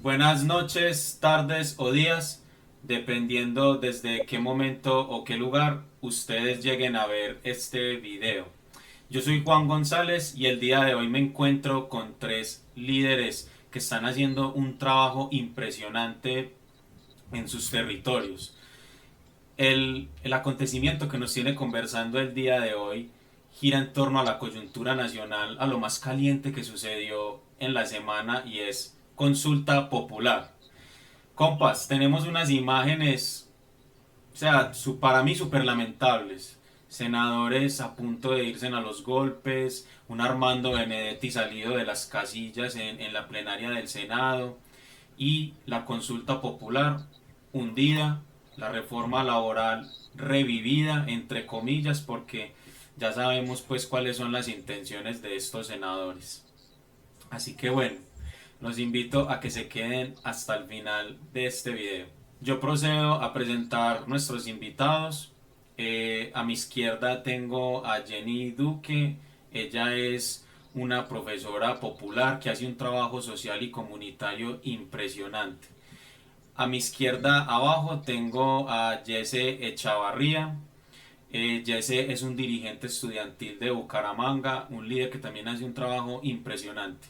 Buenas noches, tardes o días, dependiendo desde qué momento o qué lugar ustedes lleguen a ver este video. Yo soy Juan González y el día de hoy me encuentro con tres líderes que están haciendo un trabajo impresionante en sus territorios. El acontecimiento que nos tiene conversando el día de hoy gira en torno a la coyuntura nacional, a lo más caliente que sucedió en la semana y es consulta popular. Compas, tenemos unas imágenes, o sea, para mí súper lamentables. Senadores a punto de irse a los golpes, un Armando Benedetti salido de las casillas en la plenaria del Senado y la consulta popular hundida, la reforma laboral revivida, entre comillas, porque ya sabemos pues cuáles son las intenciones de estos senadores. Así que bueno, los invito a que se queden hasta el final de este video. Yo procedo a presentar nuestros invitados. A mi izquierda tengo a Jenny Duque. Ella es una profesora popular que hace un trabajo social y comunitario impresionante. A mi izquierda abajo tengo a Jesse Echavarría. Jesse es un dirigente estudiantil de Bucaramanga, un líder que también hace un trabajo impresionante.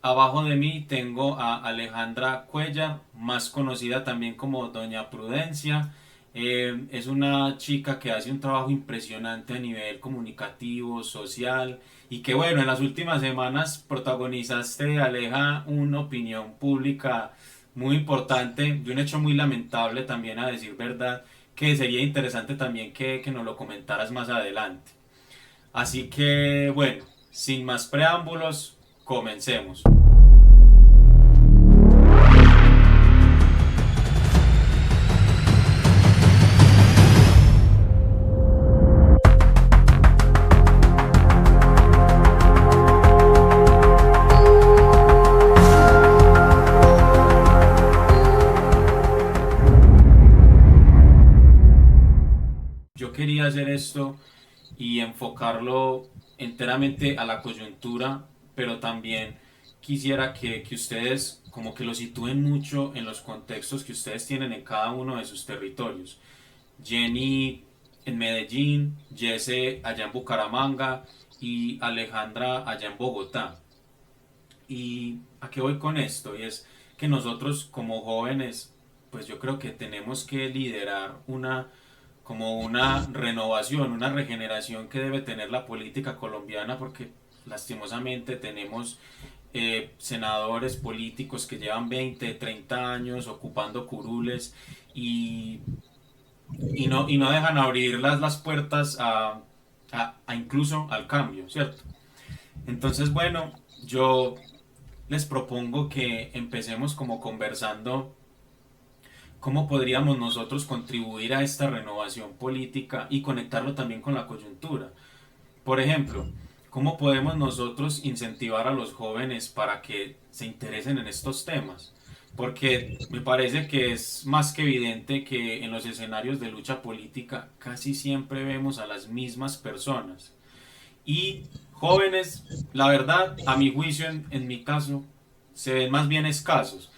Abajo de mí tengo a Alejandra Cuellar, más conocida también como Doña Prudencia. Es una chica que hace un trabajo impresionante a nivel comunicativo, social y que bueno, en las últimas semanas protagonizaste, Aleja, una opinión pública muy importante y un hecho muy lamentable también, a decir verdad, que sería interesante también que nos lo comentaras más adelante. Así que bueno, sin más preámbulos, comencemos. Yo quería hacer esto y enfocarlo enteramente a la coyuntura, pero también quisiera que ustedes como que lo sitúen mucho en los contextos que ustedes tienen en cada uno de sus territorios. Jenny en Medellín, Jesse allá en Bucaramanga y Alejandra allá en Bogotá. ¿Y a qué voy con esto? Y es que nosotros como jóvenes, pues yo creo que tenemos que liderar como una renovación, una regeneración que debe tener la política colombiana, porque lastimosamente tenemos senadores políticos que llevan 20, 30 años ocupando curules y, y no dejan abrir las puertas a incluso al cambio, ¿cierto? Entonces, bueno, yo les propongo que empecemos como conversando cómo podríamos nosotros contribuir a esta renovación política y conectarlo también con la coyuntura. Por ejemplo, ¿cómo podemos nosotros incentivar a los jóvenes para que se interesen en estos temas? Porque me parece que es más que evidente que en los escenarios de lucha política casi siempre vemos a las mismas personas. Y jóvenes, la verdad, a mi juicio, en mi caso, se ven más bien escasos.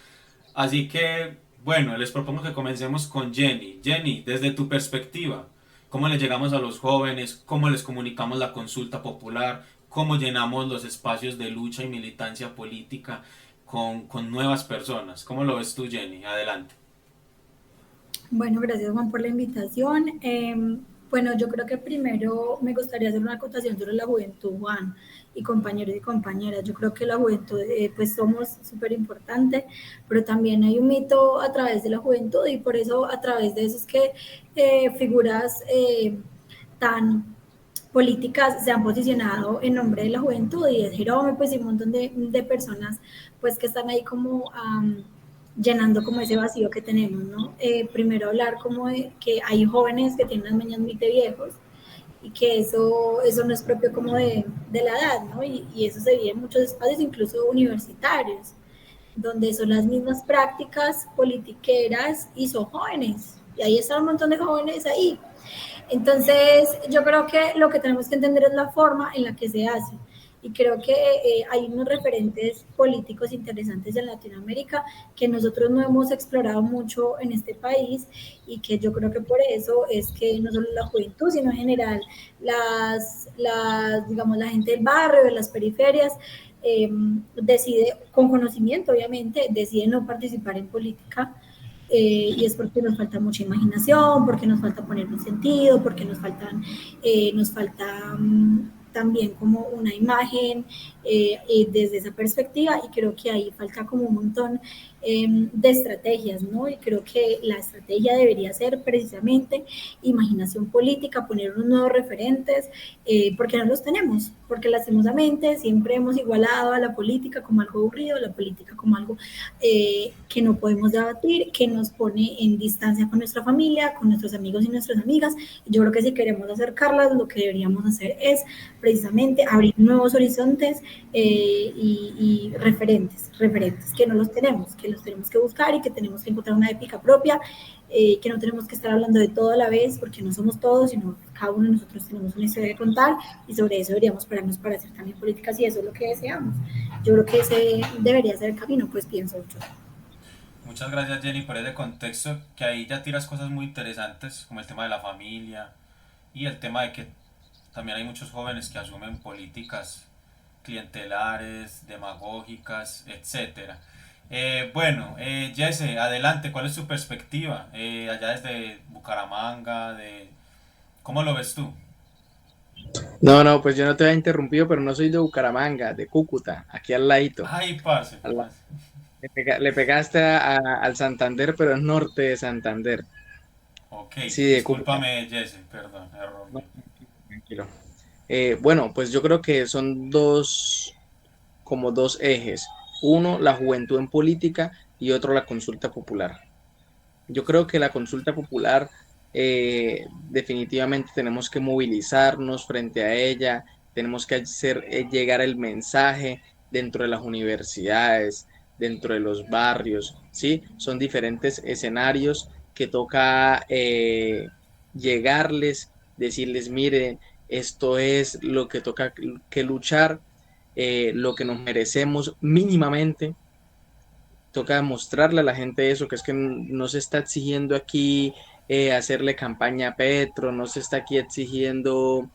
Así que, bueno, les propongo que comencemos con Jenny. Jenny, desde tu perspectiva, ¿cómo le llegamos a los jóvenes? ¿Cómo les comunicamos la consulta popular? ¿Cómo llenamos los espacios de lucha y militancia política con nuevas personas? ¿Cómo lo ves tú, Jenny? Adelante. Bueno, gracias Juan por la invitación. Bueno, yo creo que primero me gustaría hacer una acotación sobre la juventud, Juan, y compañeros y compañeras. Yo creo que la juventud, pues somos súper importante, pero también hay un mito a través de la juventud y por eso a través de eso es que figuras tan políticas se han posicionado en nombre de la juventud y es Jerome, pues y un montón de personas pues que están ahí como llenando como ese vacío que tenemos, ¿no? Primero hablar como de que hay jóvenes que tienen las mañas muy de viejos y que eso no es propio como de la edad, ¿no? Y eso se vive en muchos espacios, incluso universitarios, donde son las mismas prácticas politiqueras y son jóvenes. Y ahí están un montón de jóvenes ahí. Entonces, yo creo que lo que tenemos que entender es la forma en la que se hace. y creo que hay unos referentes políticos interesantes en Latinoamérica que nosotros no hemos explorado mucho en este país y que yo creo que por eso es que no solo la juventud, sino en general digamos, la gente del barrio, de las periferias, decide, con conocimiento obviamente, decide no participar en política. Y es porque nos falta mucha imaginación, porque nos falta poner un sentido, porque nos falta también como una imagen desde esa perspectiva, y creo que ahí falta como un montón de estrategias, ¿no? Y creo que la estrategia debería ser precisamente imaginación política, poner unos nuevos referentes, porque no los tenemos, porque lastimosamente siempre hemos igualado a la política como algo aburrido, la política como algo que no podemos debatir, que nos pone en distancia con nuestra familia, con nuestros amigos y nuestras amigas. Yo creo que si queremos acercarlas, lo que deberíamos hacer es precisamente abrir nuevos horizontes y referentes que no los tenemos, que los tenemos que buscar y que tenemos que encontrar una épica propia, que no tenemos que estar hablando de todo a la vez, porque no somos todos, sino cada uno de nosotros tenemos una historia que contar, y sobre eso deberíamos pararnos para hacer también políticas, y eso es lo que deseamos. Yo creo que ese debería ser el camino, pues pienso yo. Muchas gracias, Jenny, por ese contexto, que ahí ya tiras cosas muy interesantes, como el tema de la familia y el tema de que también hay muchos jóvenes que asumen políticas clientelares, demagógicas, etcétera. Bueno, Jesse, adelante, ¿cuál es tu perspectiva allá desde Bucaramanga? ¿Cómo lo ves tú? No, no, pues yo no te había interrumpido, pero no soy de Bucaramanga, de Cúcuta, aquí al ladito. Ay, parce, Al la- parce. Le pegaste al Santander, pero es norte de Santander. Ok, Sí, de Cúcuta. discúlpame, Jesse, perdón, error No, mío. tranquilo, tranquilo. Bueno, pues yo creo que son como dos ejes. Uno, la juventud en política y otro, la consulta popular. Yo creo que la consulta popular definitivamente tenemos que movilizarnos frente a ella, tenemos que hacer llegar el mensaje dentro de las universidades, dentro de los barrios, ¿sí? Son diferentes escenarios que toca llegarles, decirles, miren, esto es lo que toca que luchar, lo que nos merecemos mínimamente, toca mostrarle a la gente eso, que es que no se está exigiendo aquí hacerle campaña a Petro, no se está aquí exigiendo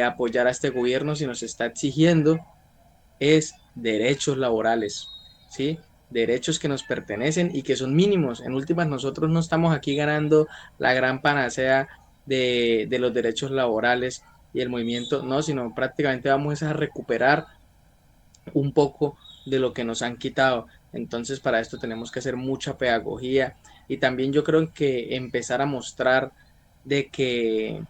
apoyar a este gobierno, sino se está exigiendo es derechos laborales, ¿sí? Derechos que nos pertenecen y que son mínimos. En últimas, nosotros no estamos aquí ganando la gran panacea de los derechos laborales y el movimiento, no, sino prácticamente vamos a recuperar un poco de lo que nos han quitado. Entonces, para esto tenemos que hacer mucha pedagogía y también yo creo que empezar a mostrar de que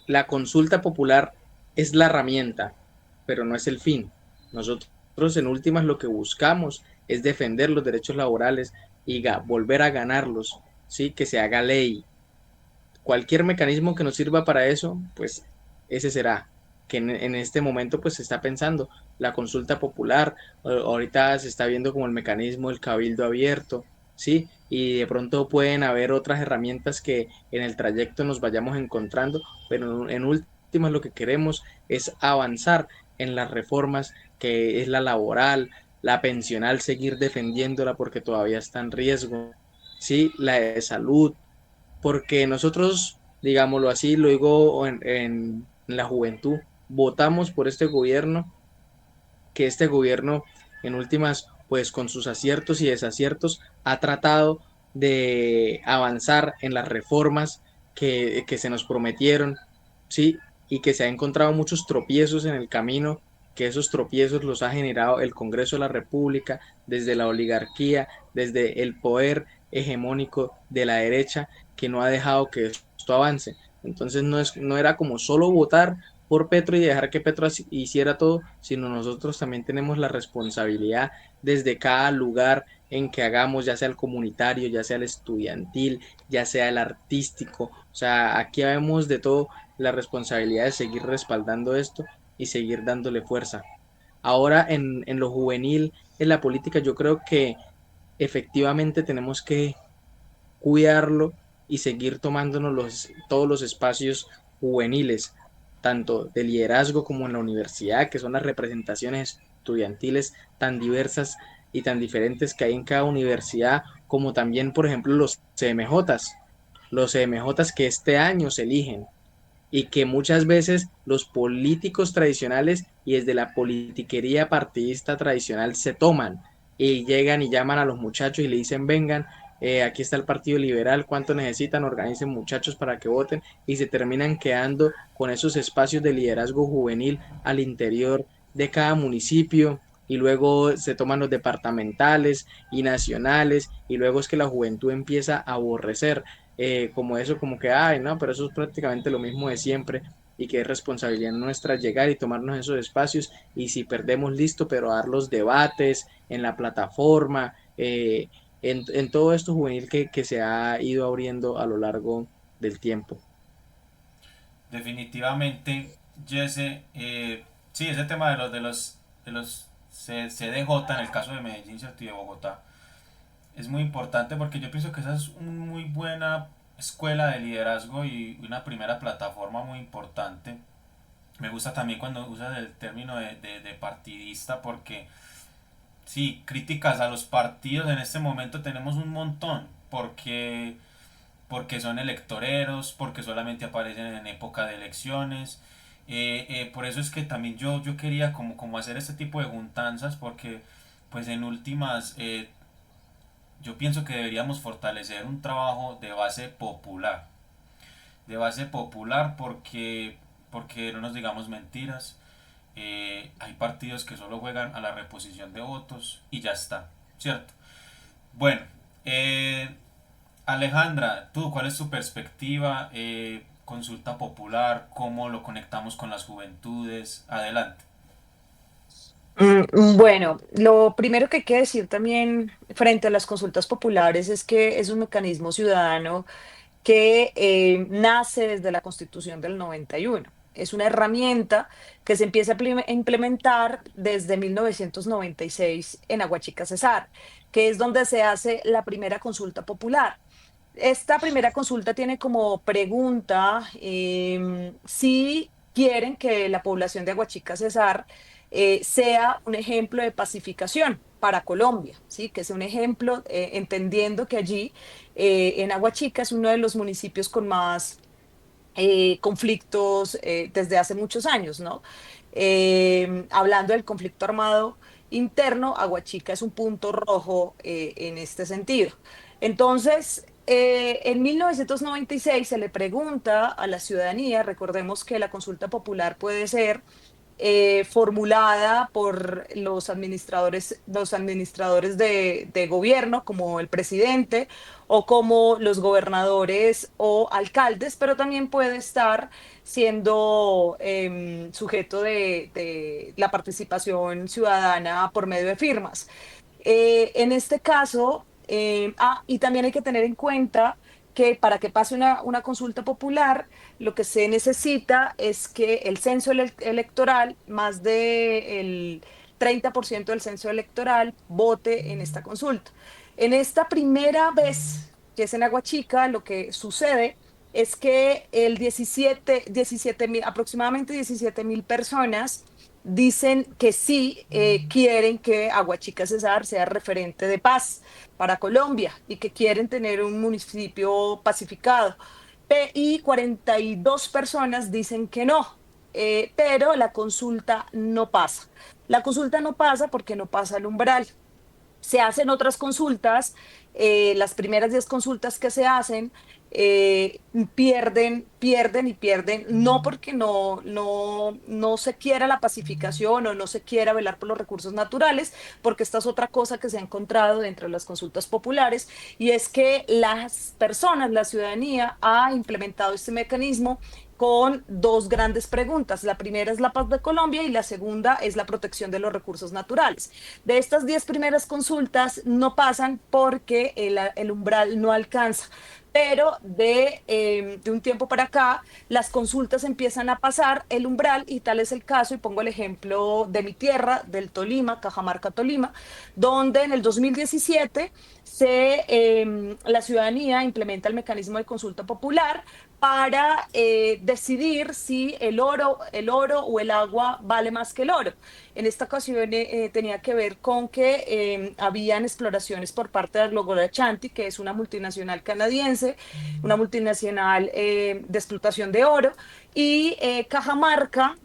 la consulta popular es la herramienta, pero no es el fin. Nosotros en últimas lo que buscamos es defender los derechos laborales y volver a ganarlos, ¿sí? Que se haga ley, cualquier mecanismo que nos sirva para eso, pues ese será. Que en este momento pues se está pensando la consulta popular, ahorita se está viendo como el mecanismo del cabildo abierto, ¿sí? Y de pronto pueden haber otras herramientas que en el trayecto nos vayamos encontrando, pero en últimas lo que queremos es avanzar en las reformas, que es la laboral, la pensional, seguir defendiéndola porque todavía está en riesgo, ¿sí? La de salud, porque nosotros, digámoslo así, lo digo en la juventud, votamos por este gobierno, que este gobierno en últimas, pues con sus aciertos y desaciertos, ha tratado de avanzar en las reformas que se nos prometieron, ¿sí? Y que se ha encontrado muchos tropiezos en el camino, que esos tropiezos los ha generado el Congreso de la República, desde la oligarquía, desde el poder hegemónico de la derecha, que no ha dejado que esto avance. Entonces no era como solo votar por Petro y dejar que Petro hiciera todo, sino nosotros también tenemos la responsabilidad desde cada lugar en que hagamos, ya sea el comunitario, ya sea el estudiantil, ya sea el artístico. O sea, aquí vemos de todo la responsabilidad de seguir respaldando esto y seguir dándole fuerza. Ahora en lo juvenil, en la política, yo creo que efectivamente tenemos que cuidarlo y seguir tomándonos todos los espacios juveniles, tanto de liderazgo como en la universidad, que son las representaciones estudiantiles tan diversas y tan diferentes que hay en cada universidad, como también, por ejemplo, los CMJs que este año se eligen y que muchas veces los políticos tradicionales y desde la politiquería partidista tradicional se toman y llegan y llaman a los muchachos y le dicen, vengan, aquí está el Partido Liberal, cuánto necesitan, organicen muchachos para que voten y se terminan quedando con esos espacios de liderazgo juvenil al interior de cada municipio y luego se toman los departamentales y nacionales y luego es que la juventud empieza a aborrecer como eso, como que, ay, no, pero eso es prácticamente lo mismo de siempre y que es responsabilidad nuestra llegar y tomarnos esos espacios y si perdemos listo, pero dar los debates en la plataforma, en todo esto juvenil que se ha ido abriendo a lo largo del tiempo. Definitivamente, Jesse, sí, ese tema de los CDJ, en el caso de Medellín, ¿cierto? Y de Bogotá, es muy importante porque yo pienso que esa es una muy buena escuela de liderazgo y una primera plataforma muy importante. Me gusta también cuando usas el término de partidista porque sí, críticas a los partidos en este momento tenemos un montón porque son electoreros, porque solamente aparecen en época de elecciones. Por eso es que también yo quería como hacer este tipo de juntanzas porque pues en últimas yo pienso que deberíamos fortalecer un trabajo de base popular porque no nos digamos mentiras, hay partidos que solo juegan a la reposición de votos y ya está, ¿cierto? Bueno, Alejandra, tú, ¿cuál es tu perspectiva? Consulta popular, ¿cómo lo conectamos con las juventudes? Adelante. Bueno, lo primero que hay que decir también frente a las consultas populares es que es un mecanismo ciudadano que nace desde la Constitución del 91. Es una herramienta que se empieza a implementar desde 1996 en Aguachica Cesar, que es donde se hace la primera consulta popular. Esta primera consulta tiene como pregunta si quieren que la población de Aguachica Cesar sea un ejemplo de pacificación para Colombia, ¿sí? Que sea un ejemplo, entendiendo que allí en Aguachica es uno de los municipios con más conflictos desde hace muchos años, ¿no? Hablando del conflicto armado interno, Aguachica es un punto rojo en este sentido. Entonces, en 1996 se le pregunta a la ciudadanía, recordemos que la consulta popular puede ser formulada por los administradores de gobierno, como el presidente o como los gobernadores o alcaldes, pero también puede estar siendo sujeto de la participación ciudadana por medio de firmas. En este caso, y también hay que tener en cuenta que para que pase una consulta popular, lo que se necesita es que el censo electoral, más del 30% del censo electoral, vote en esta consulta. En esta primera vez, que es en Aguachica, lo que sucede es que aproximadamente 17.000 personas dicen que sí quieren que Aguachica Cesar sea referente de paz para Colombia y que quieren tener un municipio pacificado. Y 42 personas dicen que no, pero la consulta no pasa. La consulta no pasa porque no pasa el umbral. Se hacen otras consultas, las primeras 10 consultas que se hacen pierden y pierden, no porque no se quiera la pacificación o no se quiera velar por los recursos naturales, porque esta es otra cosa que se ha encontrado dentro de las consultas populares, y es que las personas, la ciudadanía, ha implementado este mecanismo con dos grandes preguntas. La primera es la paz de Colombia y la segunda es la protección de los recursos naturales. De estas 10 primeras consultas no pasan porque el umbral no alcanza. Pero de un tiempo para acá, las consultas empiezan a pasar el umbral y tal es el caso, y pongo el ejemplo de mi tierra, del Tolima, Cajamarca, Tolima, donde en el 2017 la ciudadanía implementa el mecanismo de consulta popular para decidir si el oro o el agua vale más que el oro. En esta ocasión tenía que ver con que habían exploraciones por parte de Glogola Chanti, que es una multinacional canadiense, una multinacional de explotación de oro, y Cajamarca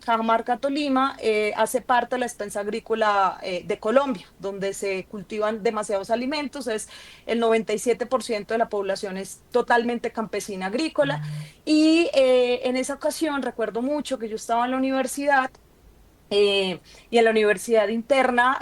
Tolima, hace parte de la extensa agrícola de Colombia, donde se cultivan demasiados alimentos. Es el 97% de la población es totalmente campesina agrícola. Y en esa ocasión recuerdo mucho que yo estaba en la universidad, y en la universidad interna,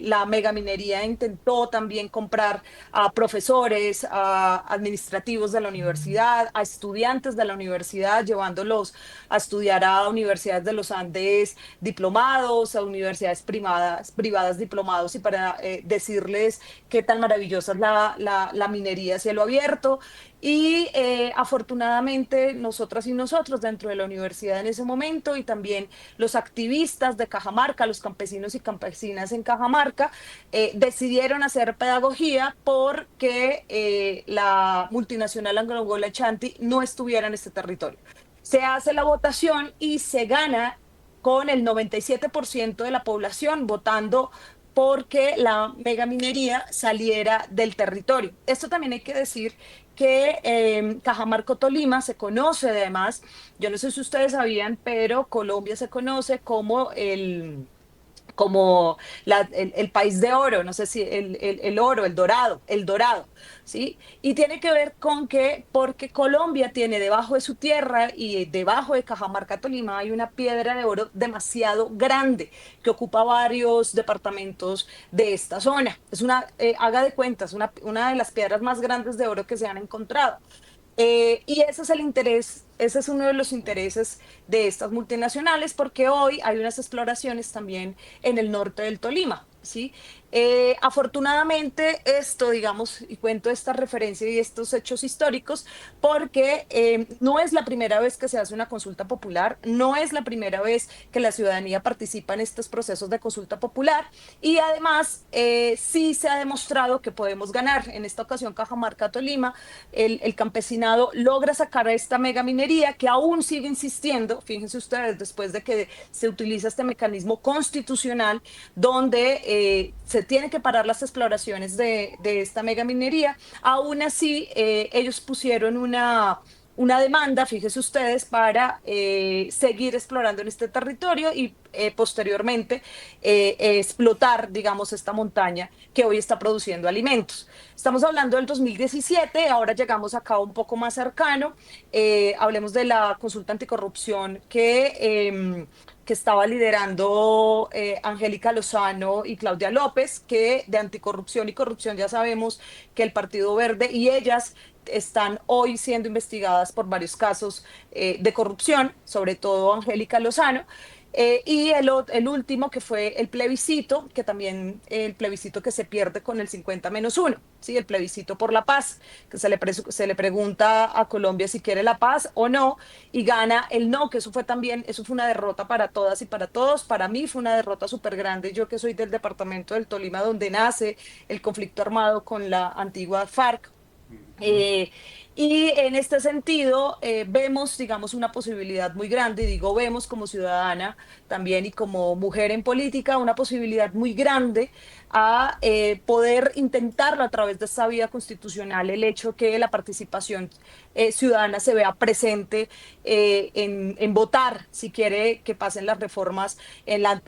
la megaminería intentó también comprar a profesores, a administrativos de la universidad, a estudiantes de la universidad, llevándolos a estudiar a universidades de los Andes diplomados, a universidades privadas diplomados, y para decirles qué tan maravillosa es la minería a cielo abierto. Y afortunadamente nosotras y nosotros dentro de la universidad en ese momento, y también los activistas de Cajamarca, los campesinos y campesinas en Cajamarca, decidieron hacer pedagogía porque la multinacional Angola Chanti no estuviera en este territorio. Se hace la votación y se gana con el 97% de la población votando porque la megaminería saliera del territorio. Esto también hay que decir que Cajamarca Tolima se conoce además, yo no sé si ustedes sabían, pero Colombia se conoce como el país de oro, no sé si el oro, el dorado, ¿sí? Y tiene que ver con que, porque Colombia tiene debajo de su tierra y debajo de Cajamarca, Tolima, hay una piedra de oro demasiado grande que ocupa varios departamentos de esta zona. Es haga de cuentas, una de las piedras más grandes de oro que se han encontrado. Y ese es el interés, ese es uno de los intereses de estas multinacionales, porque hoy hay unas exploraciones también en el norte del Tolima, ¿sí? Afortunadamente esto, digamos, y cuento esta referencia y estos hechos históricos, porque no es la primera vez que se hace una consulta popular, no es la primera vez que la ciudadanía participa en estos procesos de consulta popular, y además sí se ha demostrado que podemos ganar. En esta ocasión, Cajamarca Tolima, el campesinado logra sacar a esta megaminería que aún sigue insistiendo. Fíjense ustedes, después de que se utiliza este mecanismo constitucional donde se tienen que parar las exploraciones de esta megaminería, aún así ellos pusieron una demanda, fíjense ustedes, para seguir explorando en este territorio y posteriormente explotar, digamos, esta montaña que hoy está produciendo alimentos. Estamos hablando del 2017, ahora llegamos acá un poco más cercano. Hablemos de la consulta anticorrupción que estaba liderando Angélica Lozano y Claudia López, que de anticorrupción y corrupción ya sabemos que el Partido Verde y ellas están hoy siendo investigadas por varios casos de corrupción, sobre todo Angélica Lozano. Y el último, que fue el plebiscito, que también el plebiscito que se pierde con el 50-1, ¿sí? El plebiscito por la paz, que se le pregunta a Colombia si quiere la paz o no, y gana el no, que eso fue una derrota para todas y para todos. Para mí fue una derrota súper grande, yo que soy del departamento del Tolima, donde nace el conflicto armado con la antigua FARC. Eh, y en este sentido, vemos, digamos, una posibilidad muy grande, y digo vemos como ciudadana también y como mujer en política, una posibilidad muy grande a poder intentarlo a través de esta vía constitucional, el hecho que la participación ciudadana se vea presente en votar si quiere que pasen las reformas. En la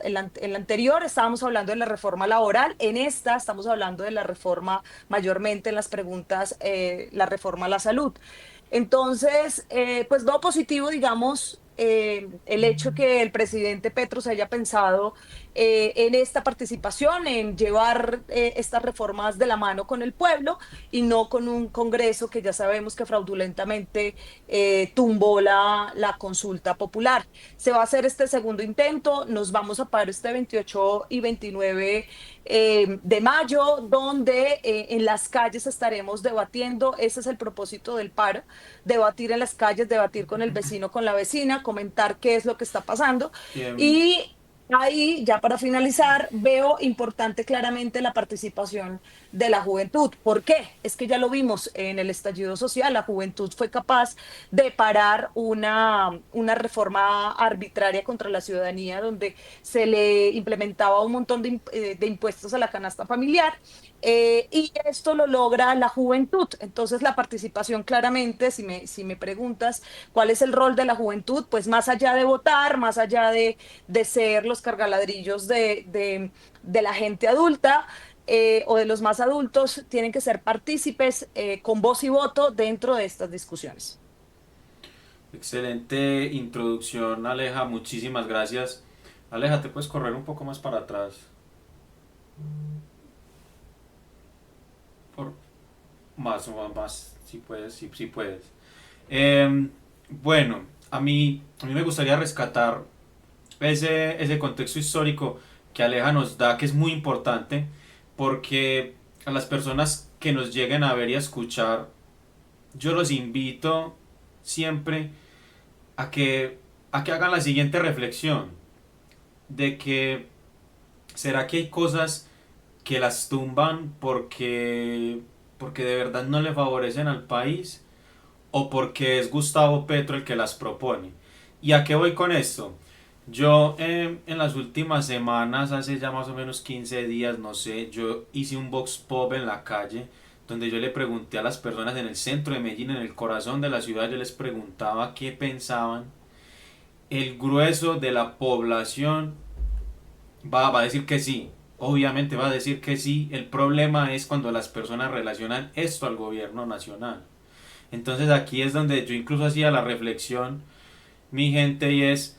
anterior estábamos hablando de la reforma laboral, en esta estamos hablando de la reforma, mayormente en las preguntas, la reforma a la salud. Entonces, pues lo positivo, digamos, el hecho que el presidente Petro se haya pensado en esta participación, en llevar estas reformas de la mano con el pueblo y no con un Congreso que ya sabemos que fraudulentamente tumbó la consulta popular. Se va a hacer este segundo intento, nos vamos a paro este 28 y 29 de mayo, donde en las calles estaremos debatiendo. Ese es el propósito del paro: debatir en las calles, debatir con el vecino, con la vecina, comentar qué es lo que está pasando. Bien. Y ahí, ya para finalizar, veo importante claramente la participación de la juventud. ¿Por qué? Es que ya lo vimos en el estallido social, la juventud fue capaz de parar una reforma arbitraria contra la ciudadanía donde se le implementaba un montón de impuestos a la canasta familiar. Y esto lo logra la juventud. Entonces, la participación claramente, si me preguntas cuál es el rol de la juventud, pues más allá de votar, más allá de ser los cargaladrillos de la gente adulta, o de los más adultos, tienen que ser partícipes con voz y voto dentro de estas discusiones. Excelente introducción, Aleja, muchísimas gracias. Aleja, ¿te puedes correr un poco más para atrás? Por más o más, si puedes, si puedes. Bueno, a mí me gustaría rescatar ese contexto histórico que Aleja nos da, que es muy importante, porque a las personas que nos lleguen a ver y a escuchar, yo los invito siempre a que hagan la siguiente reflexión, de que será que hay cosas que las tumban porque de verdad no le favorecen al país o porque es Gustavo Petro el que las propone. ¿Y a qué voy con esto? Yo en las últimas semanas, hace ya más o menos 15 días, no sé, yo hice un vox pop en la calle donde yo le pregunté a las personas en el centro de Medellín, en el corazón de la ciudad, yo les preguntaba qué pensaban. El grueso de la población va a decir que sí, obviamente va a decir que sí. El problema es cuando las personas relacionan esto al gobierno nacional. Entonces aquí es donde yo incluso hacía la reflexión, mi gente, y es,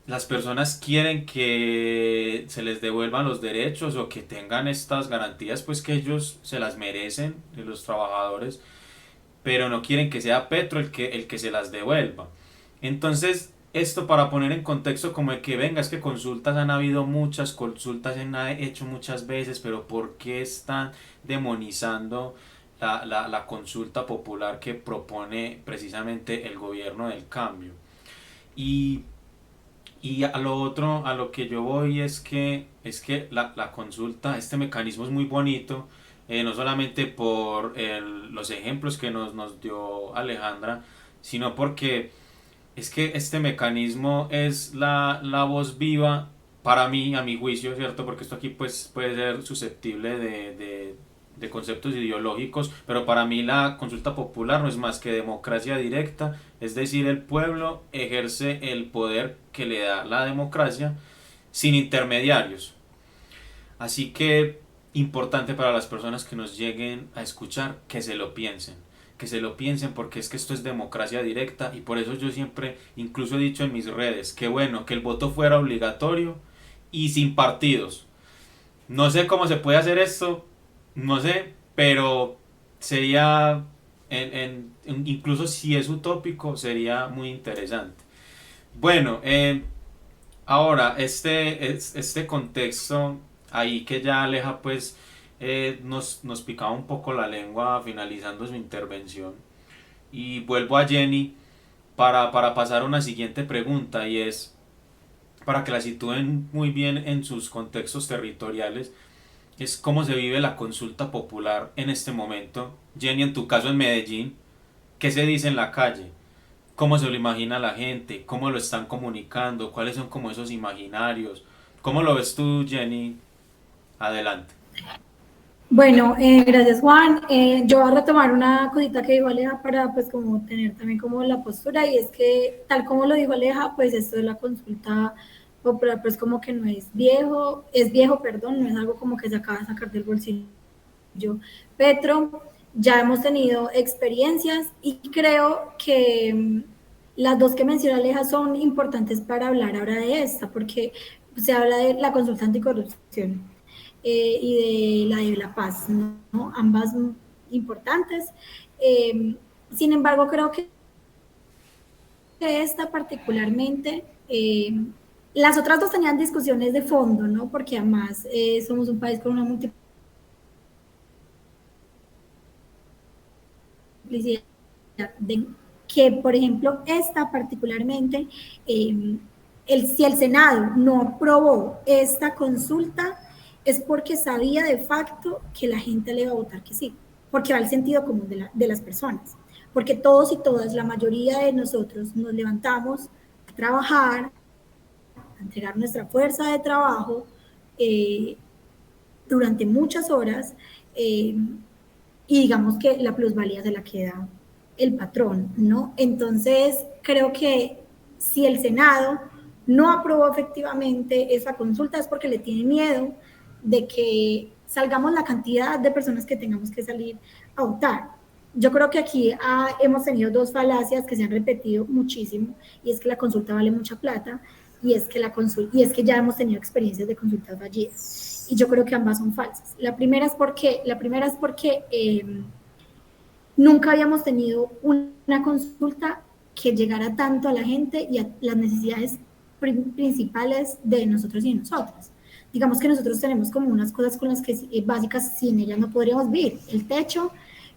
las personas quieren que se les devuelvan los derechos o que tengan estas garantías, pues que ellos se las merecen, de los trabajadores, pero no quieren que sea Petro el que se las devuelva. Entonces, esto para poner en contexto como de que venga, es que consultas han habido muchas, consultas se han hecho muchas veces, pero ¿por qué están demonizando la consulta popular que propone precisamente el gobierno del cambio? Y a lo otro, a lo que yo voy es que la consulta, este mecanismo es muy bonito, no solamente por los ejemplos que nos dio Alejandra, sino porque es que este mecanismo es la voz viva para mí, a mi juicio, ¿cierto? Porque esto aquí pues puede ser susceptible de conceptos ideológicos, pero para mí la consulta popular no es más que democracia directa, es decir, el pueblo ejerce el poder que le da la democracia sin intermediarios. Así que importante para las personas que nos lleguen a escuchar que se lo piensen porque es que esto es democracia directa y por eso yo siempre incluso he dicho en mis redes que bueno, que el voto fuera obligatorio y sin partidos. No sé cómo se puede hacer esto, no sé, pero sería, incluso si es utópico, sería muy interesante. Bueno, ahora, este contexto ahí que ya Aleja pues nos picaba un poco la lengua finalizando su intervención. Y vuelvo a Jenny para pasar a una siguiente pregunta y es para que la sitúen muy bien en sus contextos territoriales, es cómo se vive la consulta popular en este momento. Jenny, en tu caso en Medellín, ¿qué se dice en la calle? ¿Cómo se lo imagina la gente? ¿Cómo lo están comunicando? ¿Cuáles son como esos imaginarios? ¿Cómo lo ves tú, Jenny? Adelante. Bueno, gracias Juan. Yo voy a retomar una cosita que dijo Aleja para pues como tener también como la postura y es que tal como lo dijo Aleja, pues esto de la consulta popular pues como que no es viejo, perdón, no es algo como que se acaba de sacar del bolsillo Petro. Ya hemos tenido experiencias y creo que las dos que menciona Aleja son importantes para hablar ahora de esta, porque se habla de la consulta anticorrupción y de la paz, ¿no? Ambas importantes. Sin embargo, creo que esta particularmente, las otras dos tenían discusiones de fondo, ¿no? Porque además somos un país con una multiplicidad de que, por ejemplo, esta particularmente, si el Senado no aprobó esta consulta, es porque sabía de facto que la gente le iba a votar que sí, porque va el sentido común de las personas, porque todos y todas, la mayoría de nosotros nos levantamos a trabajar, a entregar nuestra fuerza de trabajo eh, durante muchas horas eh, y digamos que la plusvalía se la queda el patrón, ¿no? Entonces, creo que si el Senado no aprobó efectivamente esa consulta es porque le tiene miedo de que salgamos la cantidad de personas que tengamos que salir a votar. Yo creo que aquí hemos tenido dos falacias que se han repetido muchísimo, y es que la consulta vale mucha plata, y es que ya hemos tenido experiencias de consultas fallidas. Y yo creo que ambas son falsas. La primera es porque nunca habíamos tenido una consulta que llegara tanto a la gente y a las necesidades principales de nosotros y de nosotras. Digamos que nosotros tenemos como unas cosas con las que básicas sin ellas no podríamos vivir: el techo,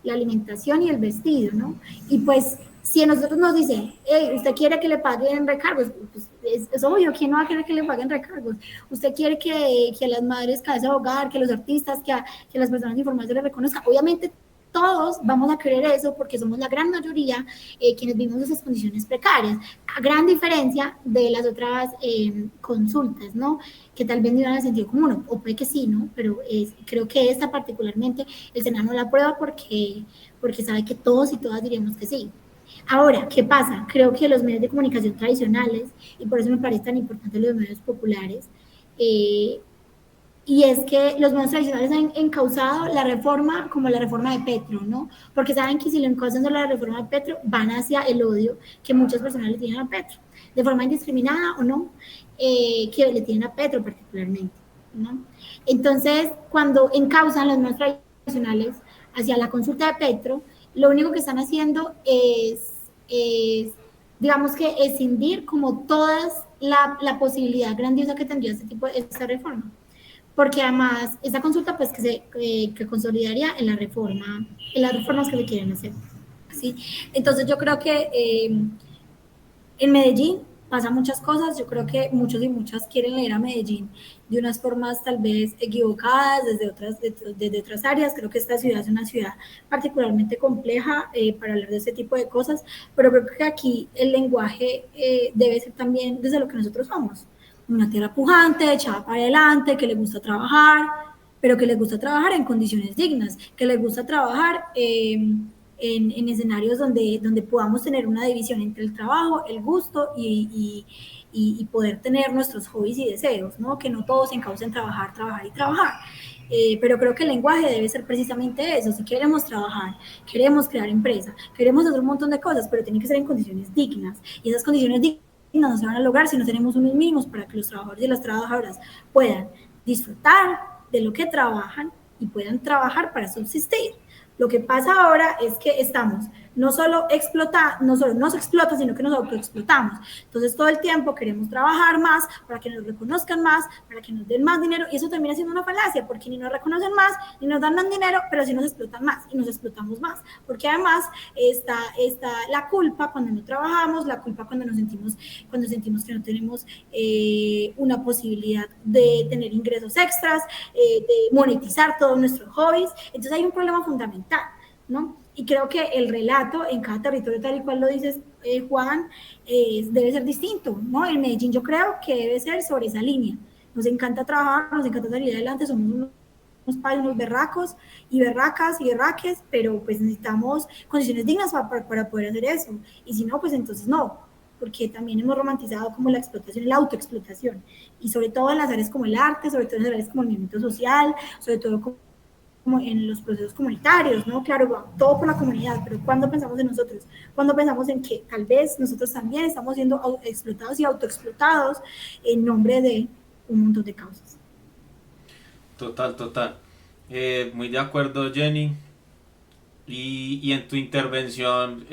la alimentación y el vestido, ¿no? Y pues si a nosotros nos dicen, hey, usted quiere que le paguen recargos, pues es obvio, ¿quién no va a querer que le paguen recargos? Usted quiere que a las madres cabeza de hogar, que los artistas, que a las personas informales se les reconozca. Obviamente todos vamos a querer eso porque somos la gran mayoría quienes vivimos esas condiciones precarias, a gran diferencia de las otras consultas, ¿no? Que tal vez no iban al sentido común, o puede que sí, ¿no? Pero creo que esta particularmente el Senado no la aprueba porque sabe que todos y todas diríamos que sí. Ahora, ¿qué pasa? Creo que los medios de comunicación tradicionales, y por eso me parece tan importante los medios populares, eh, y es que los medios tradicionales han encauzado la reforma como la reforma de Petro, ¿no? Porque saben que si lo encauzan de la reforma de Petro, van hacia el odio que muchas personas le tienen a Petro, de forma indiscriminada o no, que le tienen a Petro particularmente, ¿no? Entonces, cuando encauzan los medios tradicionales hacia la consulta de Petro, lo único que están haciendo es digamos que escindir como todas la posibilidad grandiosa que tendría este tipo de esta reforma, porque además esa consulta pues que consolidaría en las reformas que le quieren hacer, ¿sí? Entonces yo creo que en Medellín pasan muchas cosas. Yo creo que muchos y muchas quieren leer a Medellín de unas formas tal vez equivocadas desde otras áreas. Creo que esta ciudad es una ciudad particularmente compleja para hablar de este tipo de cosas, pero creo que aquí el lenguaje debe ser también desde lo que nosotros somos: una tierra pujante, echada para adelante, que le gusta trabajar, pero que le gusta trabajar en condiciones dignas, que le gusta trabajar en escenarios donde podamos tener una división entre el trabajo, el gusto y poder tener nuestros hobbies y deseos, ¿no? Que no todos se encaucen trabajar, trabajar y trabajar. Pero creo que el lenguaje debe ser precisamente eso. Si queremos trabajar, queremos crear empresa, queremos hacer un montón de cosas, pero tiene que ser en condiciones dignas. Y esas condiciones dignas no se van a lograr si no tenemos unos mínimos para que los trabajadores y las trabajadoras puedan disfrutar de lo que trabajan y puedan trabajar para subsistir. Lo que pasa ahora es que estamos no solo nos explota, sino que nos autoexplotamos. Entonces todo el tiempo queremos trabajar más para que nos reconozcan más, para que nos den más dinero, y eso termina siendo una falacia, porque ni nos reconocen más, ni nos dan más dinero, pero sí nos explotan más y nos explotamos más, porque además está la culpa cuando no trabajamos, la culpa cuando sentimos que no tenemos una posibilidad de tener ingresos extras, de monetizar todos nuestros hobbies. Entonces hay un problema fundamental, ¿no? Y creo que el relato en cada territorio, tal y cual lo dices, Juan, debe ser distinto, ¿no? En Medellín yo creo que debe ser sobre esa línea. Nos encanta trabajar, nos encanta salir adelante, somos unos padres, unos berracos y berracas y berraques, pero pues necesitamos condiciones dignas para poder hacer eso. Y si no, pues entonces no, porque también hemos romantizado como la explotación y la autoexplotación, y sobre todo en las áreas como el arte, sobre todo en las áreas como el movimiento social, sobre todo como en los procesos comunitarios, ¿no? Claro, todo por la comunidad, pero ¿cuándo pensamos en nosotros? ¿Cuándo pensamos en que tal vez nosotros también estamos siendo explotados y autoexplotados en nombre de un montón de causas? Total, total. Muy de acuerdo, Jenny. Y en tu intervención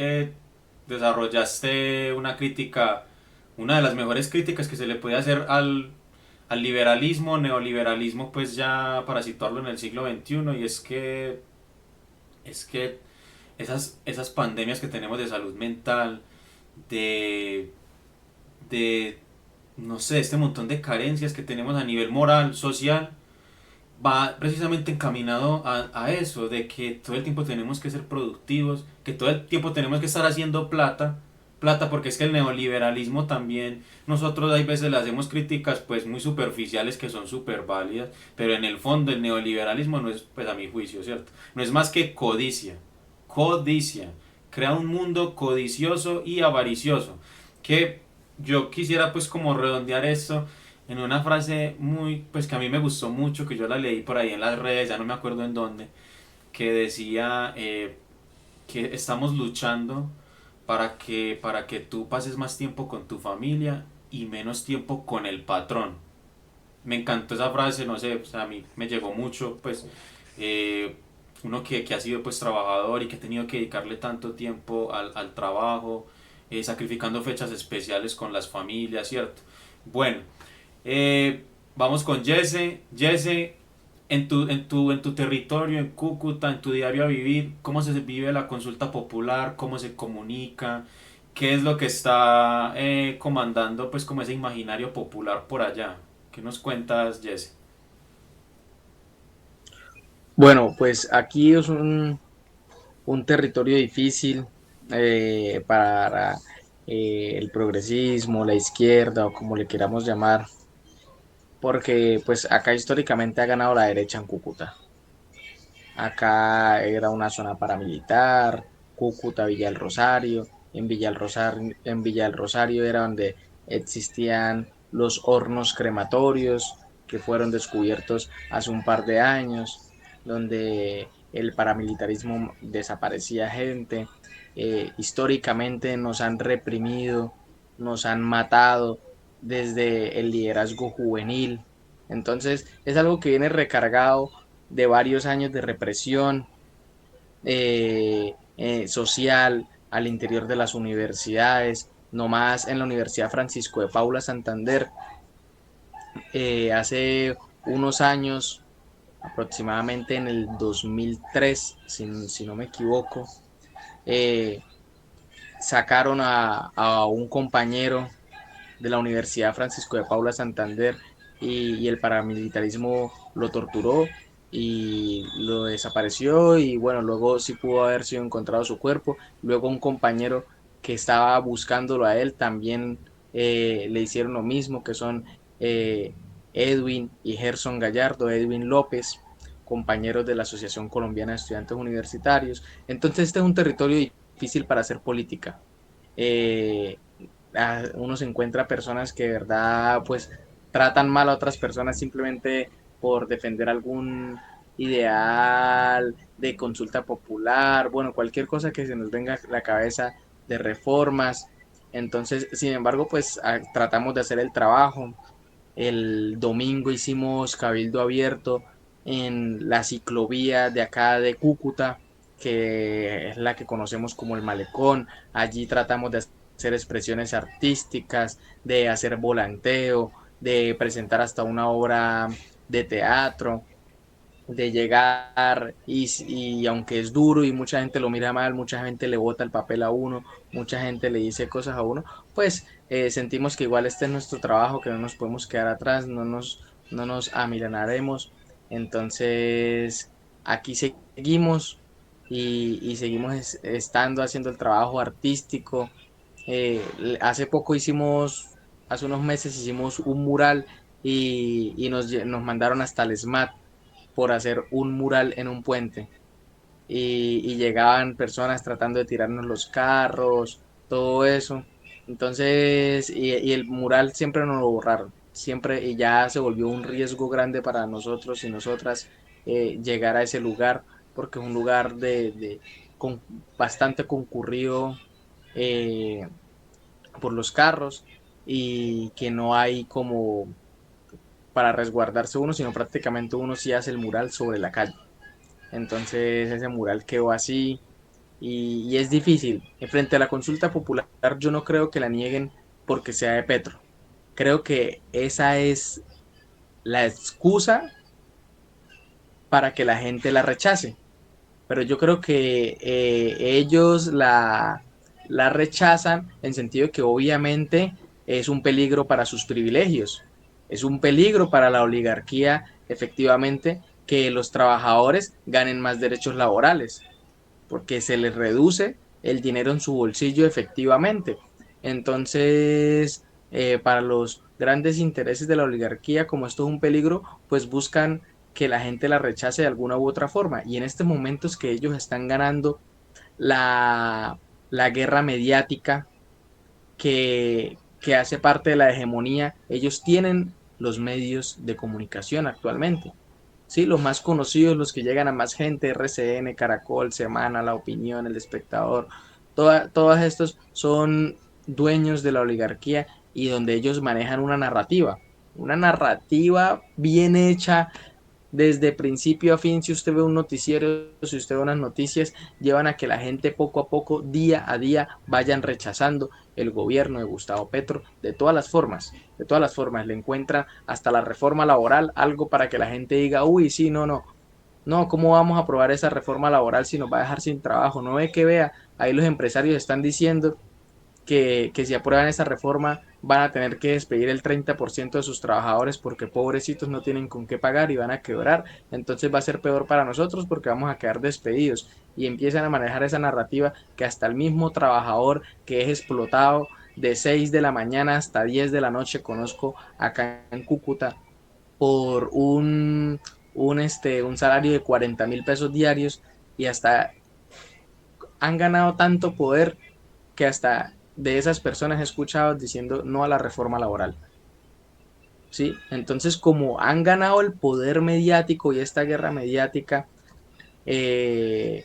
desarrollaste una crítica, una de las mejores críticas que se le puede hacer al liberalismo, neoliberalismo, pues ya para situarlo en el siglo XXI, y es que esas pandemias que tenemos de salud mental, de, de, no sé, este montón de carencias que tenemos a nivel moral, social, va precisamente encaminado a eso, de que todo el tiempo tenemos que ser productivos, que todo el tiempo tenemos que estar haciendo plata, porque es que el neoliberalismo también, nosotros hay veces le hacemos críticas pues muy superficiales que son súper válidas, pero en el fondo el neoliberalismo no es, pues a mi juicio, ¿cierto? No es más que codicia, crea un mundo codicioso y avaricioso, que yo quisiera pues como redondear esto en una frase muy, pues que a mí me gustó mucho, que yo la leí por ahí en las redes, ya no me acuerdo en dónde, que decía que estamos luchando para que tú pases más tiempo con tu familia y menos tiempo con el patrón. Me encantó esa frase, no sé, pues a mí me llegó mucho, pues eh, uno que ha sido pues trabajador y que ha tenido que dedicarle tanto tiempo al trabajo, sacrificando fechas especiales con las familias, ¿cierto? Bueno, vamos con Jesse. Jesse, en tu territorio, en Cúcuta, en tu diario a vivir, ¿cómo se vive la consulta popular? ¿Cómo se comunica? ¿Qué es lo que está comandando pues como ese imaginario popular por allá? ¿Qué nos cuentas, Jesse? Bueno, pues aquí es un territorio difícil para el progresismo, la izquierda o como le queramos llamar, porque pues acá históricamente ha ganado la derecha en Cúcuta. Acá era una zona paramilitar, Cúcuta, Villa del Rosario. En Villa del Rosario era donde existían los hornos crematorios que fueron descubiertos hace un par de años, donde el paramilitarismo desaparecía gente. Históricamente nos han reprimido, nos han matado desde el liderazgo juvenil. Entonces es algo que viene recargado de varios años de represión social al interior de las universidades. Nomás en la Universidad Francisco de Paula Santander, hace unos años, aproximadamente en el 2003, si no me equivoco, eh, sacaron a un compañero de la Universidad Francisco de Paula Santander y el paramilitarismo lo torturó y lo desapareció y bueno, luego sí pudo haber sido encontrado su cuerpo. Luego un compañero que estaba buscándolo a él también le hicieron lo mismo, que son eh, Edwin y Gerson Gallardo, Edwin López, compañeros de la Asociación Colombiana de Estudiantes Universitarios. Entonces este es un territorio difícil para hacer política. Eh, Uno se encuentra personas que de verdad pues tratan mal a otras personas simplemente por defender algún ideal de consulta popular, bueno, cualquier cosa que se nos venga a la cabeza de reformas. Entonces, sin embargo, pues tratamos de hacer el trabajo. El domingo hicimos cabildo abierto en la ciclovía de acá de Cúcuta, que es la que conocemos como el Malecón. Allí tratamos de hacer expresiones artísticas, de hacer volanteo, de presentar hasta una obra de teatro, de llegar y aunque es duro y mucha gente lo mira mal, mucha gente le bota el papel a uno, mucha gente le dice cosas a uno, pues sentimos que igual este es nuestro trabajo, que no nos podemos quedar atrás, no nos amilanaremos. Entonces aquí seguimos y seguimos estando haciendo el trabajo artístico. Hace poco hicimos, hace unos meses hicimos un mural y nos mandaron hasta el SMAT por hacer un mural en un puente. Y llegaban personas tratando de tirarnos los carros, todo eso. Entonces, y el mural siempre nos lo borraron, siempre, y ya se volvió un riesgo grande para nosotros y nosotras llegar a ese lugar, porque es un lugar con, bastante concurrido eh, por los carros y que no hay como para resguardarse uno, sino prácticamente uno sí hace el mural sobre la calle. Entonces ese mural quedó así y es difícil. Frente a la consulta popular yo no creo que la nieguen porque sea de Petro. Creo que esa es la excusa para que la gente la rechace. Pero yo creo que ellos la rechazan en sentido de que obviamente es un peligro para sus privilegios, es un peligro para la oligarquía efectivamente que los trabajadores ganen más derechos laborales, porque se les reduce el dinero en su bolsillo efectivamente. Entonces, para los grandes intereses de la oligarquía, como esto es un peligro, pues buscan que la gente la rechace de alguna u otra forma. Y en este momento es que ellos están ganando la guerra mediática que hace parte de la hegemonía. Ellos tienen los medios de comunicación actualmente. Sí, los más conocidos, los que llegan a más gente, RCN, Caracol, Semana, La Opinión, El Espectador, todos estos son dueños de la oligarquía y donde ellos manejan una narrativa bien hecha, desde principio a fin. Si usted ve un noticiero, si usted ve unas noticias, llevan a que la gente poco a poco, día a día, vayan rechazando el gobierno de Gustavo Petro de todas las formas, le encuentran hasta la reforma laboral, algo para que la gente diga, uy, sí, no, no, no, ¿cómo vamos a aprobar esa reforma laboral si nos va a dejar sin trabajo? No ve que vea, ahí los empresarios están diciendo que si aprueban esa reforma van a tener que despedir el 30% de sus trabajadores porque pobrecitos no tienen con qué pagar y van a quebrar. Entonces va a ser peor para nosotros porque vamos a quedar despedidos. Y empiezan a manejar esa narrativa que hasta el mismo trabajador que es explotado de 6 de la mañana hasta 10 de la noche, conozco acá en Cúcuta, por un salario de 40.000 pesos diarios, y hasta han ganado tanto poder que hasta de esas personas he escuchado diciendo no a la reforma laboral. ¿Sí? Entonces, como han ganado el poder mediático y esta guerra mediática de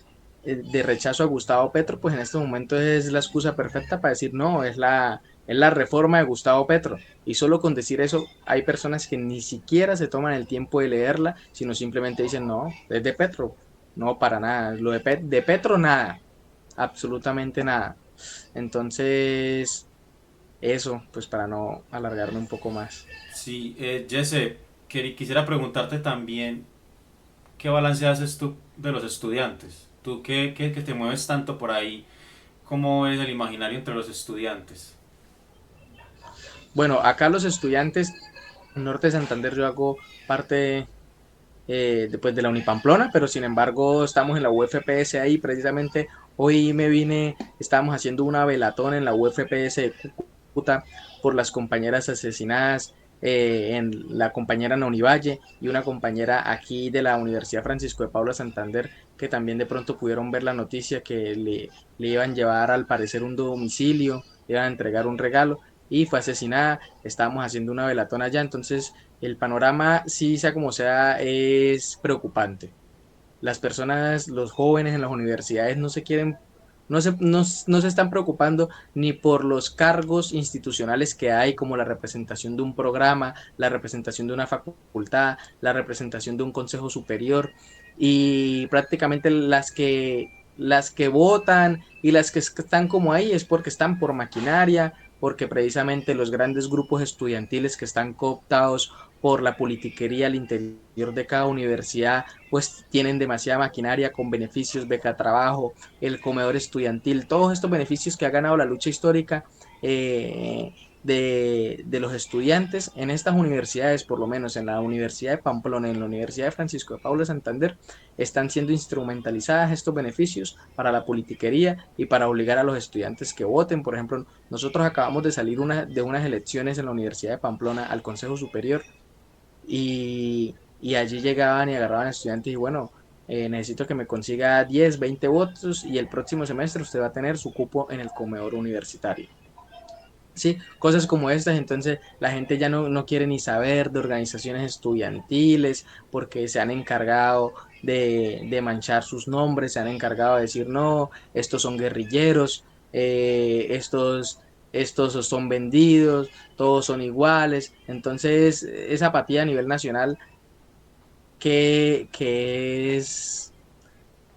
rechazo a Gustavo Petro, pues en este momento es la excusa perfecta para decir no, es la reforma de Gustavo Petro. Y solo con decir eso hay personas que ni siquiera se toman el tiempo de leerla, sino simplemente dicen no, es de Petro. No, para nada. Lo de Petro, nada. Absolutamente nada. Entonces, eso, pues para no alargarme un poco más. Sí, Jesse, quisiera preguntarte también, ¿qué balance haces tú de los estudiantes? Tú que te mueves tanto por ahí, ¿cómo es el imaginario entre los estudiantes? Bueno, acá los estudiantes, en Norte de Santander, yo hago parte después de la Unipamplona, pero sin embargo estamos en la UFPS ahí. Precisamente hoy me vine, estábamos haciendo una velatón en la UFPS de Cúcuta por las compañeras asesinadas, en la compañera Noni Valle y una compañera aquí de la Universidad Francisco de Paula Santander, que también de pronto pudieron ver la noticia que le iban a llevar al parecer un domicilio, le iban a entregar un regalo y fue asesinada. Estábamos haciendo una velatón allá, entonces el panorama, sí, sea como sea, es preocupante. Las personas, los jóvenes en las universidades no se quieren, no se están preocupando ni por los cargos institucionales que hay, como la representación de un programa, la representación de una facultad, la representación de un consejo superior, y prácticamente las que votan y las que están como ahí es porque están por maquinaria, porque precisamente los grandes grupos estudiantiles que están cooptados por la politiquería al interior de cada universidad, pues tienen demasiada maquinaria con beneficios, beca trabajo, el comedor estudiantil, todos estos beneficios que ha ganado la lucha histórica eh, de los estudiantes en estas universidades, por lo menos en la Universidad de Pamplona, en la Universidad de Francisco de Paula Santander, están siendo instrumentalizadas estos beneficios para la politiquería y para obligar a los estudiantes que voten. Por ejemplo, nosotros acabamos de salir de unas elecciones en la Universidad de Pamplona al Consejo Superior, y allí llegaban y agarraban estudiantes y bueno, necesito que me consiga 10 20 votos y el próximo semestre usted va a tener su cupo en el comedor universitario. Sí, cosas como estas. Entonces la gente ya no quiere ni saber de organizaciones estudiantiles porque se han encargado de manchar sus nombres, se han encargado de decir no, estos son guerrilleros, estos son vendidos, todos son iguales. Entonces esa apatía a nivel nacional que es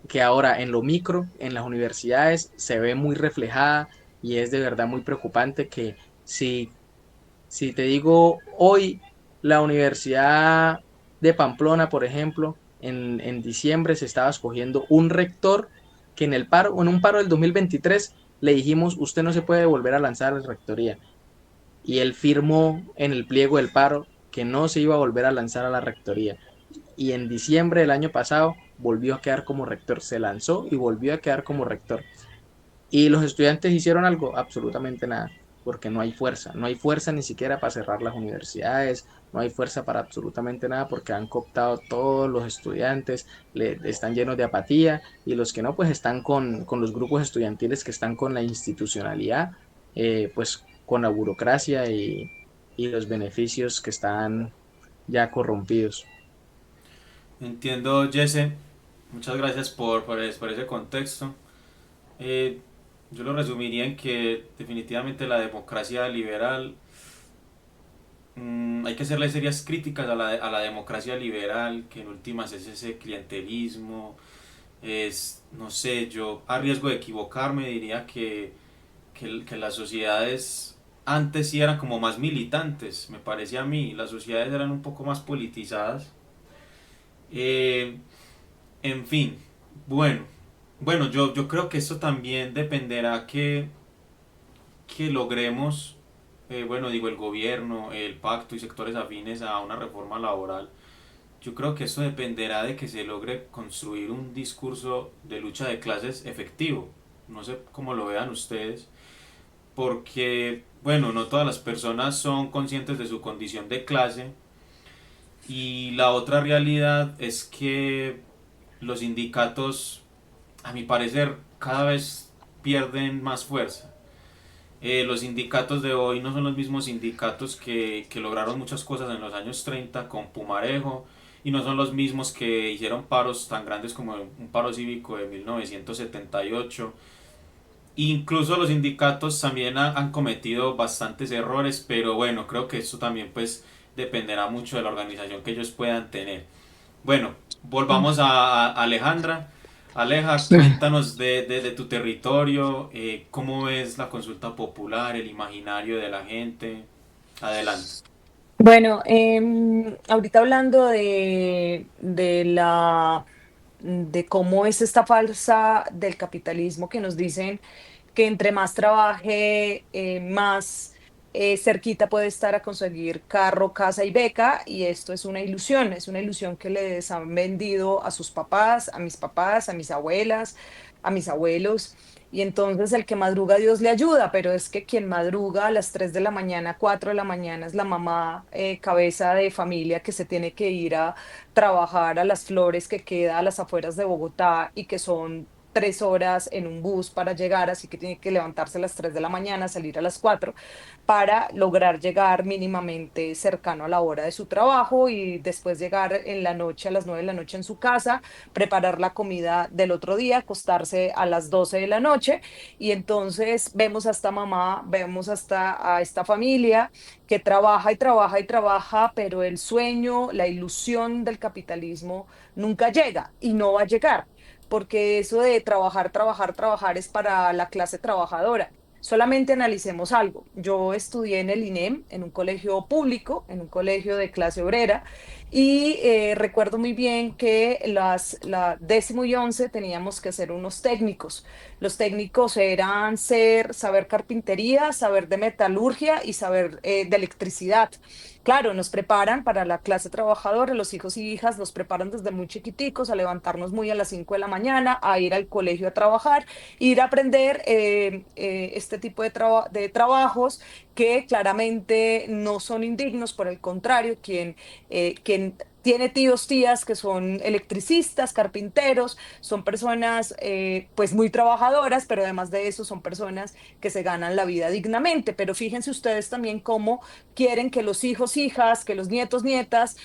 que ahora en lo micro, en las universidades, se ve muy reflejada, y es de verdad muy preocupante que si, si te digo hoy, la Universidad de Pamplona, por ejemplo, en diciembre se estaba escogiendo un rector que en un paro del 2023 le dijimos, usted no se puede volver a lanzar a la rectoría. Y él firmó en el pliego del paro que no se iba a volver a lanzar a la rectoría. y en diciembre del año pasado volvió a quedar como rector, se lanzó y volvió a quedar como rector. ¿Y los estudiantes hicieron algo? Absolutamente nada, porque no hay fuerza, no hay fuerza ni siquiera para cerrar las universidades, no hay fuerza para absolutamente nada porque han cooptado todos los estudiantes, están llenos de apatía y los que no, pues están con los grupos estudiantiles que están con la institucionalidad, pues con la burocracia y los beneficios que están ya corrompidos. Entiendo, Jesse. Muchas gracias por ese contexto. Eh, yo lo resumiría en que definitivamente la democracia liberal, hay que hacerle serias críticas a la democracia liberal, que en últimas es ese clientelismo, es, no sé, yo a riesgo de equivocarme diría que las sociedades antes sí eran como más militantes, me parece a mí, las sociedades eran un poco más politizadas. Eh, en fin, bueno, bueno, yo creo que esto también dependerá que logremos, bueno, digo, el gobierno, el pacto y sectores afines a una reforma laboral. Yo creo que esto dependerá de que se logre construir un discurso de lucha de clases efectivo. No sé cómo lo vean ustedes, porque, bueno, no todas las personas son conscientes de su condición de clase y la otra realidad es que los sindicatos, a mi parecer, cada vez pierden más fuerza. Los sindicatos de hoy no son los mismos sindicatos que lograron muchas cosas en los años 30 con Pumarejo y no son los mismos que hicieron paros tan grandes como un paro cívico de 1978. Incluso los sindicatos también han cometido bastantes errores, pero bueno, creo que esto también pues dependerá mucho de la organización que ellos puedan tener. Bueno, volvamos a Alejandra. Aleja, cuéntanos de tu territorio, cómo ves la consulta popular, el imaginario de la gente. Adelante. Bueno, ahorita hablando de cómo es esta falsa del capitalismo que nos dicen que entre más trabaje, más cerquita puede estar a conseguir carro, casa y beca, y esto es una ilusión que les han vendido a sus papás, a mis abuelas, a mis abuelos. Y entonces el que madruga, Dios le ayuda, pero es que quien madruga a las 3 de la mañana, 4 de la mañana, es la mamá cabeza de familia que se tiene que ir a trabajar a Las Flores, que queda a las afueras de Bogotá y que son 3 horas en un bus para llegar, así que tiene que levantarse a las 3 de la mañana, salir a las 4 para lograr llegar mínimamente cercano a la hora de su trabajo y después llegar en la noche, a las 9 de la noche en su casa, preparar la comida del otro día, acostarse a las 12 de la noche. Y entonces vemos a esta mamá, vemos hasta a esta familia que trabaja y trabaja y trabaja, pero el sueño, la ilusión del capitalismo nunca llega y no va a llegar, porque eso de trabajar, trabajar, trabajar es para la clase trabajadora. Solamente analicemos algo. Yo estudié en el INEM, en un colegio público, en un colegio de clase obrera, y recuerdo muy bien que la 10º y 11 teníamos que ser unos técnicos. Los técnicos eran saber carpintería, saber de metalurgia y saber de electricidad. Claro, nos preparan para la clase trabajadora, los hijos y hijas nos preparan desde muy chiquiticos a levantarnos muy a las 5 de la mañana, a ir al colegio a trabajar, ir a aprender este tipo de trabajos que claramente no son indignos, por el contrario, quien tiene tíos, tías que son electricistas, carpinteros, son personas pues muy trabajadoras, pero además de eso son personas que se ganan la vida dignamente. Pero fíjense ustedes también cómo quieren que los hijos, hijas, que los nietos, nietas,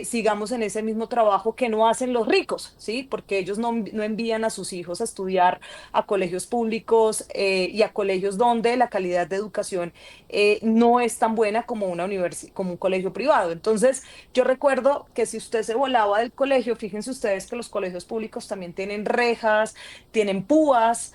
sigamos en ese mismo trabajo que no hacen los ricos, ¿sí? Porque ellos no envían a sus hijos a estudiar a colegios públicos y a colegios donde la calidad de educación no es tan buena como como un colegio privado. Entonces, yo recuerdo que si usted se volaba del colegio, fíjense ustedes que los colegios públicos también tienen rejas, tienen púas,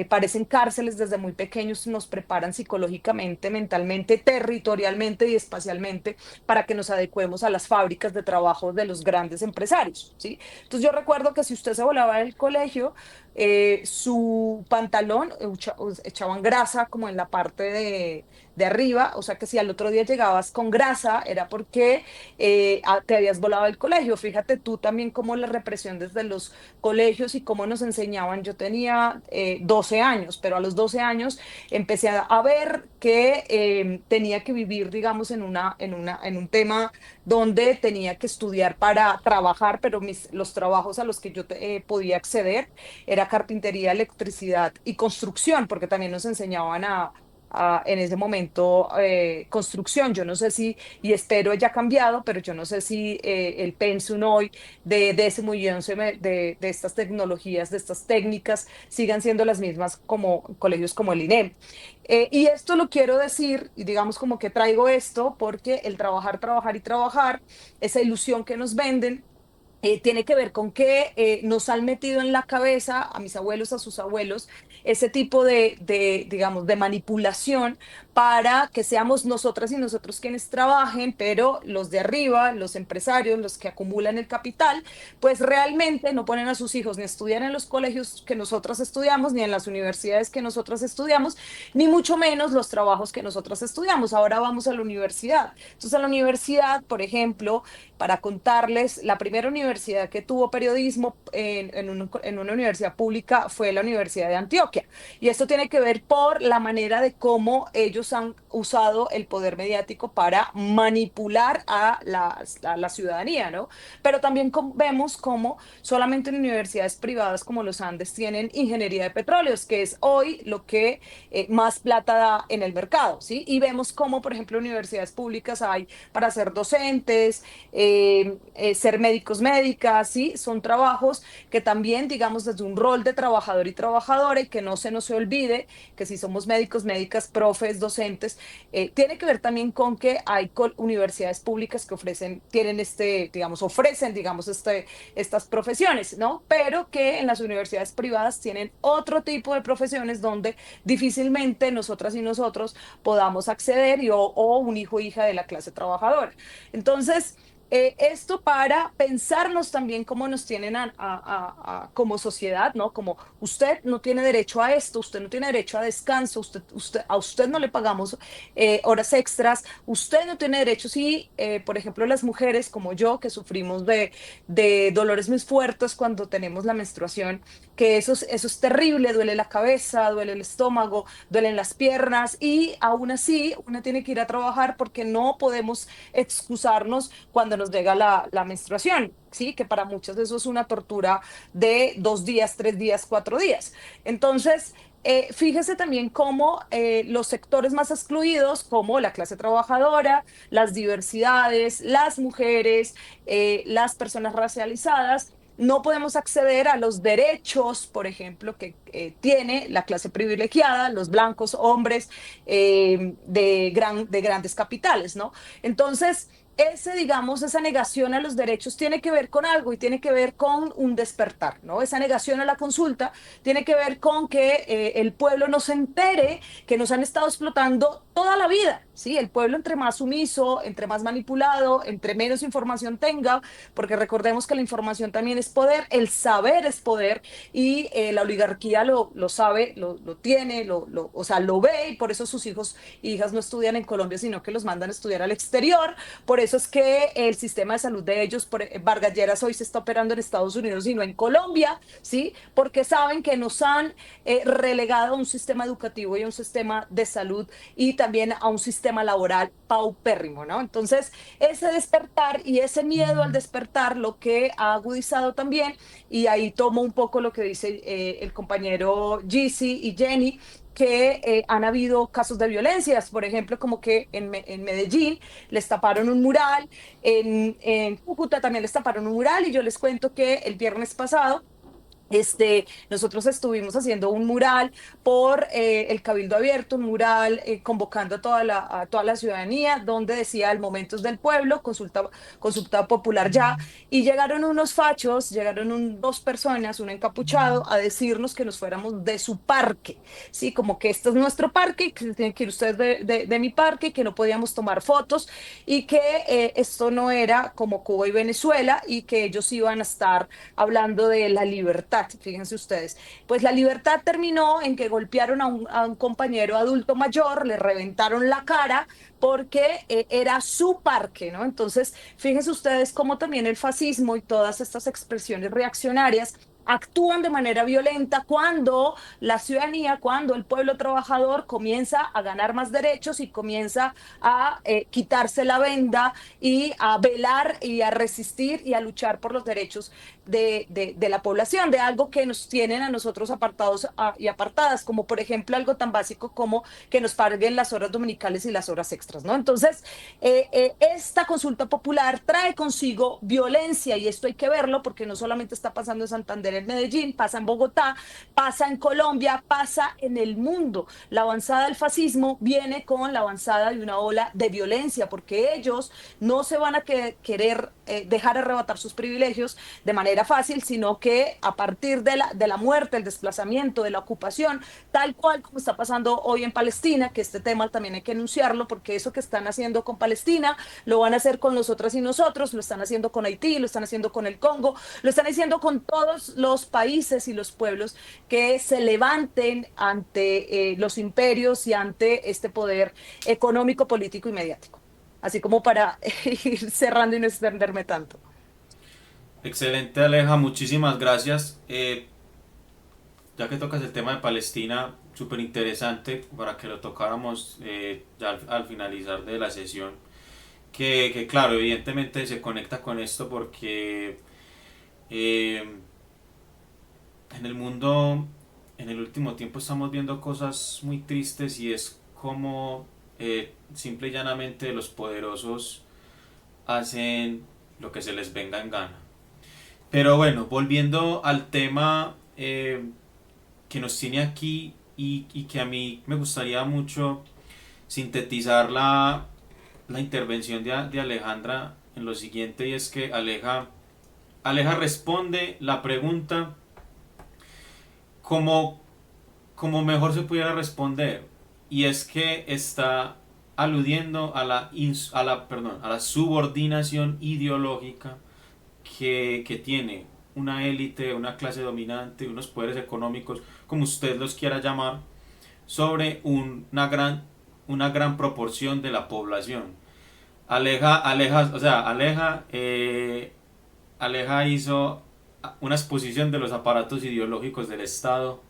parecen cárceles desde muy pequeños, nos preparan psicológicamente, mentalmente, territorialmente y espacialmente para que nos adecuemos a las fábricas de trabajo de los grandes empresarios, ¿sí? Entonces yo recuerdo que si usted se volaba del colegio, su pantalón, echaban grasa como en la parte de arriba, o sea que si al otro día llegabas con grasa era porque te habías volado del colegio. Fíjate tú también cómo la represión desde los colegios y cómo nos enseñaban. Yo tenía 12 años, pero a los 12 años empecé a ver que tenía que vivir, digamos, en un tema donde tenía que estudiar para trabajar, pero los trabajos a los que yo podía acceder era carpintería, electricidad y construcción, porque también nos enseñaban en ese momento construcción. Yo no sé si, y espero haya cambiado, pero yo no sé si el pensum hoy de décimo y once de estas tecnologías, de estas técnicas, sigan siendo las mismas como colegios como el INEM. Y esto lo quiero decir, y digamos como que traigo esto, porque el trabajar, trabajar y trabajar, esa ilusión que nos venden, tiene que ver con que nos han metido en la cabeza, a mis abuelos, a sus abuelos, ese tipo digamos, de manipulación para que seamos nosotras y nosotros quienes trabajen, pero los de arriba, los empresarios, los que acumulan el capital, pues realmente no ponen a sus hijos ni a estudiar en los colegios que nosotras estudiamos, ni en las universidades que nosotras estudiamos, ni mucho menos los trabajos que nosotras estudiamos. Ahora vamos a la universidad. Entonces, a la universidad, por ejemplo, para contarles, la primera universidad que tuvo periodismo en una universidad pública fue la Universidad de Antioquia. Y esto tiene que ver por la manera de cómo ellos han usado el poder mediático para manipular a la ciudadanía, ¿no? Pero también vemos cómo solamente en universidades privadas como los Andes tienen ingeniería de petróleos, que es hoy lo que más plata da en el mercado, ¿sí? Y vemos cómo, por ejemplo, universidades públicas hay para ser docentes, ser médicos, médicas, ¿sí? Son trabajos que también, digamos, desde un rol de trabajador y trabajadora, y que no se nos olvide que si somos médicos, médicas, profes, docentes, tiene que ver también con que hay universidades públicas que tienen digamos, ofrecen, digamos, estas profesiones, ¿no? Pero que en las universidades privadas tienen otro tipo de profesiones donde difícilmente nosotras y nosotros podamos acceder o un hijo o hija de la clase trabajadora. Entonces, esto para pensarnos también cómo nos tienen como sociedad, ¿no? Como usted no tiene derecho a esto, usted no tiene derecho a descanso, a usted no le pagamos horas extras, usted no tiene derecho, si, por ejemplo, las mujeres como yo, que sufrimos de dolores muy fuertes cuando tenemos la menstruación, que eso es terrible, duele la cabeza, duele el estómago, duelen las piernas, y aún así uno tiene que ir a trabajar porque no podemos excusarnos cuando nos llega la menstruación, ¿sí? Que para muchos eso es una tortura de 2 días, 3 días, 4 días. Entonces, fíjese también cómo los sectores más excluidos, como la clase trabajadora, las diversidades, las mujeres, las personas racializadas, no podemos acceder a los derechos, por ejemplo, que tiene la clase privilegiada, los blancos, hombres de grandes capitales, ¿no? Entonces, digamos, esa negación a los derechos tiene que ver con algo y tiene que ver con un despertar, ¿no? Esa negación a la consulta tiene que ver con que el pueblo no se entere que nos han estado explotando toda la vida, ¿sí? El pueblo entre más sumiso, entre más manipulado, entre menos información tenga, porque recordemos que la información también es poder, el saber es poder, y la oligarquía lo sabe, lo tiene, o sea, lo ve, y por eso sus hijos e hijas no estudian en Colombia, sino que los mandan a estudiar al exterior. Por eso es que el sistema de salud de ellos, Vargas Lleras, hoy se está operando en Estados Unidos y no en Colombia, ¿sí? Porque saben que nos han relegado a un sistema educativo y a un sistema de salud, y también a un sistema laboral paupérrimo, ¿no? Entonces, ese despertar y ese miedo al despertar, lo que ha agudizado también, y ahí tomo un poco lo que dice el compañero Gizzy y Jenny, que han habido casos de violencias, por ejemplo, como que en Medellín les taparon un mural, en Cúcuta también les taparon un mural, y yo les cuento que el viernes pasado nosotros estuvimos haciendo un mural por el Cabildo Abierto, un mural convocando a toda la ciudadanía, donde decía el momento es del pueblo, consulta popular ya, y llegaron unos fachos, llegaron 2 personas, un encapuchado, a decirnos que nos fuéramos de su parque, ¿sí? Como que este es nuestro parque, que tienen que ir ustedes de mi parque, que no podíamos tomar fotos, y que esto no era como Cuba y Venezuela, y que ellos iban a estar hablando de la libertad libertad, fíjense ustedes. Pues la libertad terminó en que golpearon a un compañero adulto mayor, le reventaron la cara porque era su parque, ¿no? Entonces, fíjense ustedes cómo también el fascismo y todas estas expresiones reaccionarias actúan de manera violenta cuando la ciudadanía, cuando el pueblo trabajador comienza a ganar más derechos y comienza a quitarse la venda y a velar y a resistir y a luchar por los derechos de la población, de algo que nos tienen a nosotros apartados y apartadas, como por ejemplo algo tan básico como que nos paguen las horas dominicales y las horas extras, ¿no? Entonces, esta consulta popular trae consigo violencia y esto hay que verlo porque no solamente está pasando en Santander, en Medellín, pasa en Bogotá, pasa en Colombia, pasa en el mundo. La avanzada del fascismo viene con la avanzada de una ola de violencia porque ellos no se van a querer dejar arrebatar sus privilegios de manera fácil, sino que a partir de la muerte, el desplazamiento, de la ocupación, tal cual como está pasando hoy en Palestina, que este tema también hay que enunciarlo, porque eso que están haciendo con Palestina, lo van a hacer con nosotras y nosotros, lo están haciendo con Haití, lo están haciendo con el Congo, lo están haciendo con todos los países y los pueblos que se levanten ante los imperios y ante este poder económico, político y mediático. Así como para ir cerrando y no extenderme tanto. Excelente, Aleja, muchísimas gracias. Ya que tocas el tema de Palestina, súper interesante para que lo tocáramos ya al finalizar de la sesión. Que claro, evidentemente se conecta con esto porque eh, en el mundo, en el último tiempo estamos viendo cosas muy tristes y es como simple y llanamente los poderosos hacen lo que se les venga en gana. Pero bueno, volviendo al tema que nos tiene aquí y que a mí me gustaría mucho sintetizar la intervención de Alejandra en lo siguiente, y es que Aleja responde la pregunta como, como mejor se pudiera responder, y es que está aludiendo a la subordinación ideológica que tiene una élite, una clase dominante, unos poderes económicos, como usted los quiera llamar, sobre una gran proporción de la población. Aleja hizo una exposición de los aparatos ideológicos del Estado,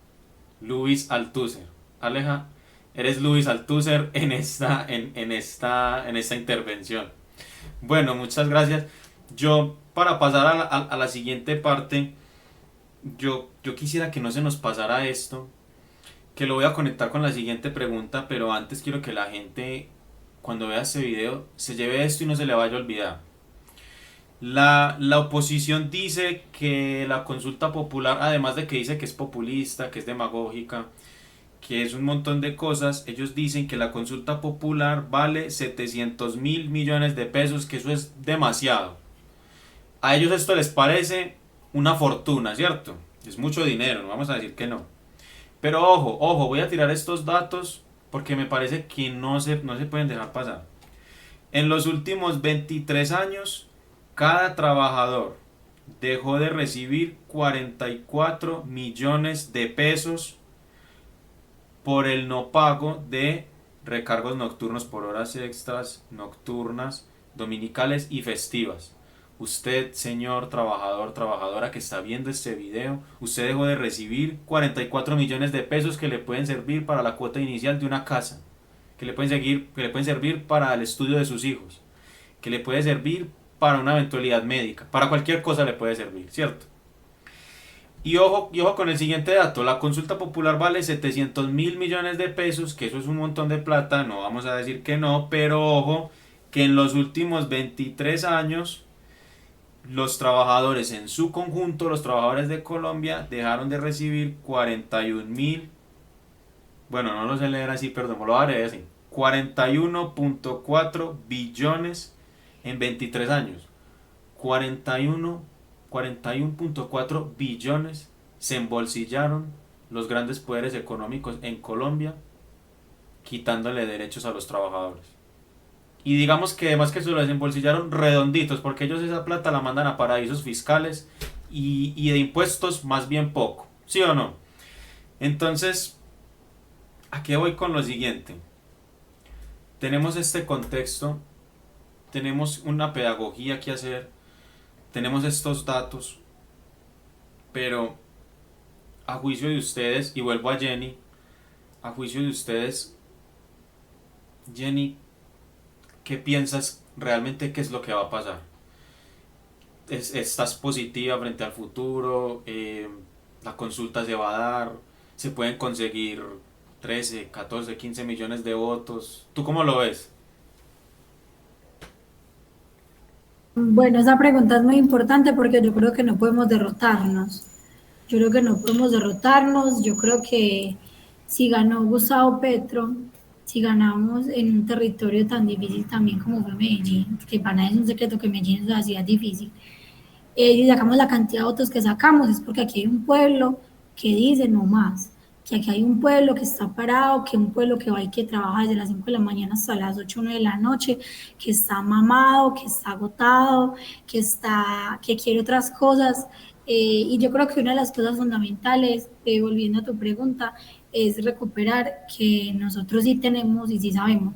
Luis Althusser. Aleja, eres Luis Althusser en esta intervención. Bueno, muchas gracias. Yo, para pasar a la siguiente parte, yo quisiera que no se nos pasara esto, que lo voy a conectar con la siguiente pregunta, pero antes quiero que la gente, cuando vea este video, se lleve esto y no se le vaya a olvidar. La oposición dice que la consulta popular, además de que dice que es populista, que es demagógica, que es un montón de cosas, ellos dicen que la consulta popular vale 700.000 millones de pesos, que eso es demasiado. A ellos esto les parece una fortuna, ¿cierto? Es mucho dinero, no vamos a decir que no. Pero ojo, voy a tirar estos datos porque me parece que no se pueden dejar pasar. En los últimos 23 años, cada trabajador dejó de recibir 44 millones de pesos por el no pago de recargos nocturnos por horas extras, nocturnas, dominicales y festivas. Usted, señor trabajador, trabajadora que está viendo este video, usted dejó de recibir 44 millones de pesos que le pueden servir para la cuota inicial de una casa, que le pueden servir para el estudio de sus hijos, que le puede servir para una eventualidad médica, para cualquier cosa le puede servir, ¿cierto? Y ojo con el siguiente dato, la consulta popular vale 700.000 millones de pesos, que eso es un montón de plata, no vamos a decir que no, pero ojo, que en los últimos 23 años, los trabajadores en su conjunto, los trabajadores de Colombia, dejaron de recibir 41.000, bueno, no lo sé leer así, perdón, lo haré así, 41.4 billones en 23 años. 41.4 billones se embolsillaron los grandes poderes económicos en Colombia, quitándole derechos a los trabajadores. Y digamos que además que se lo desembolsillaron redonditos, porque ellos esa plata la mandan a paraísos fiscales, y de impuestos más bien poco, ¿sí o no? Entonces, ¿a qué voy con lo siguiente? Tenemos este contexto, tenemos una pedagogía que hacer, tenemos estos datos, pero a juicio de ustedes, y vuelvo a Jenny, a juicio de ustedes, Jenny, ¿qué piensas realmente qué es lo que va a pasar? ¿Estás positiva frente al futuro? ¿La consulta se va a dar? ¿Se pueden conseguir 13, 14, 15 millones de votos? ¿Tú cómo lo ves? Bueno, esa pregunta es muy importante porque yo creo que no podemos derrotarnos. Yo creo que no podemos derrotarnos. Yo creo que si ganó Gustavo Petro, si ganamos en un territorio tan difícil también como fue Medellín, que para nadie es un secreto que Medellín es una ciudad difícil, y sacamos la cantidad de votos que sacamos, es porque aquí hay un pueblo que dice no más, que aquí hay un pueblo que está parado, que un pueblo que va y que trabaja desde las 5 de la mañana hasta las 8 o 9 de la noche, que está mamado, que está agotado, que quiere otras cosas. Y yo creo que una de las cosas fundamentales, volviendo a tu pregunta, es recuperar que nosotros sí tenemos y sí sabemos.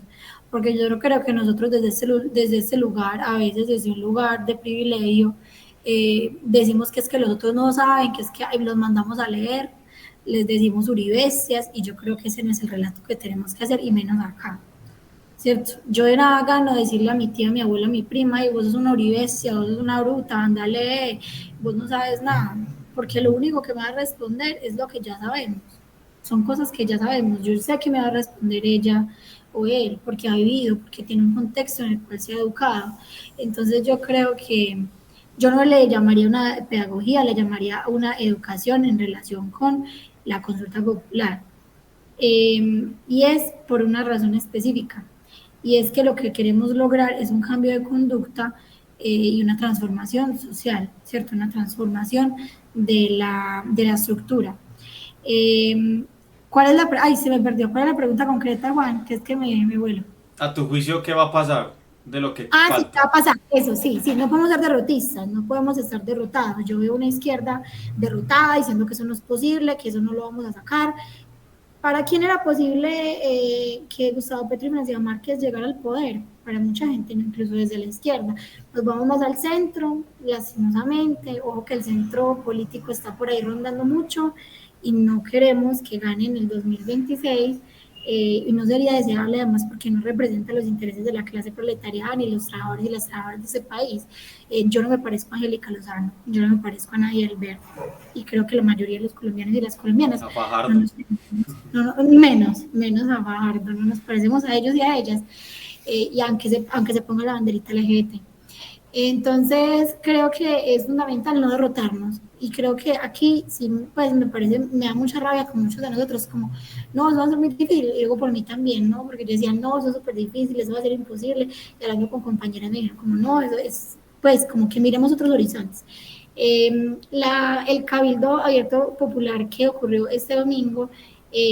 Porque yo creo que nosotros desde ese lugar, a veces desde un lugar de privilegio, decimos que es que los otros no saben, que es que los mandamos a leer, les decimos uribestias, y yo creo que ese no es el relato que tenemos que hacer, y menos acá, ¿cierto? Yo de nada gano decirle a mi tía, a mi abuela, a mi prima, y vos sos una uribestia, vos sos una bruta, andale, vos no sabes nada, porque lo único que me va a responder es lo que ya sabemos, son cosas que ya sabemos, yo sé que me va a responder ella o él, porque ha vivido, porque tiene un contexto en el cual se ha educado. Entonces yo creo que yo no le llamaría una pedagogía, le llamaría una educación en relación con la consulta popular. Y es por una razón específica, y es que lo que queremos lograr es un cambio de conducta, y una transformación social, ¿cierto? Una transformación de la estructura. Eh, ¿Cuál es la, ay, se me perdió, cuál es la pregunta concreta, Juan? Que es que me vuelo. A tu juicio, ¿qué va a pasar de lo que Ah, sí, ¿qué falta? va a pasar? Eso, sí, sí, no podemos ser derrotistas, no podemos estar derrotados. Yo veo una izquierda derrotada diciendo que eso no es posible, que eso no lo vamos a sacar. ¿Para quién era posible que Gustavo Petro y Francia Márquez llegaran al poder? Para mucha gente, incluso desde la izquierda. Nos vamos más al centro, lastimosamente, ojo que el centro político está por ahí rondando mucho y no queremos que gane en el 2026, y no sería deseable además porque no representa los intereses de la clase proletaria ni los trabajadores y las trabajadoras de ese país. Yo no me parezco a Angélica Lozano, yo no me parezco a Nadia Alberto, y creo que la mayoría de los colombianos y las colombianas A no Fajardo. nos, menos a Fajardo, no nos parecemos a ellos y a ellas, y aunque se ponga la banderita LGBT. Entonces, creo que es fundamental no derrotarnos. Y creo que aquí, sí, pues me parece, me da mucha rabia con muchos de nosotros, como, no, eso va a ser muy difícil. Y digo por mí también, ¿no? Porque yo decía, no, eso es súper difícil, eso va a ser imposible. Y hablando con compañeras me dijeron, como, no, eso es, pues, como que miremos otros horizontes. El Cabildo Abierto Popular que ocurrió este domingo,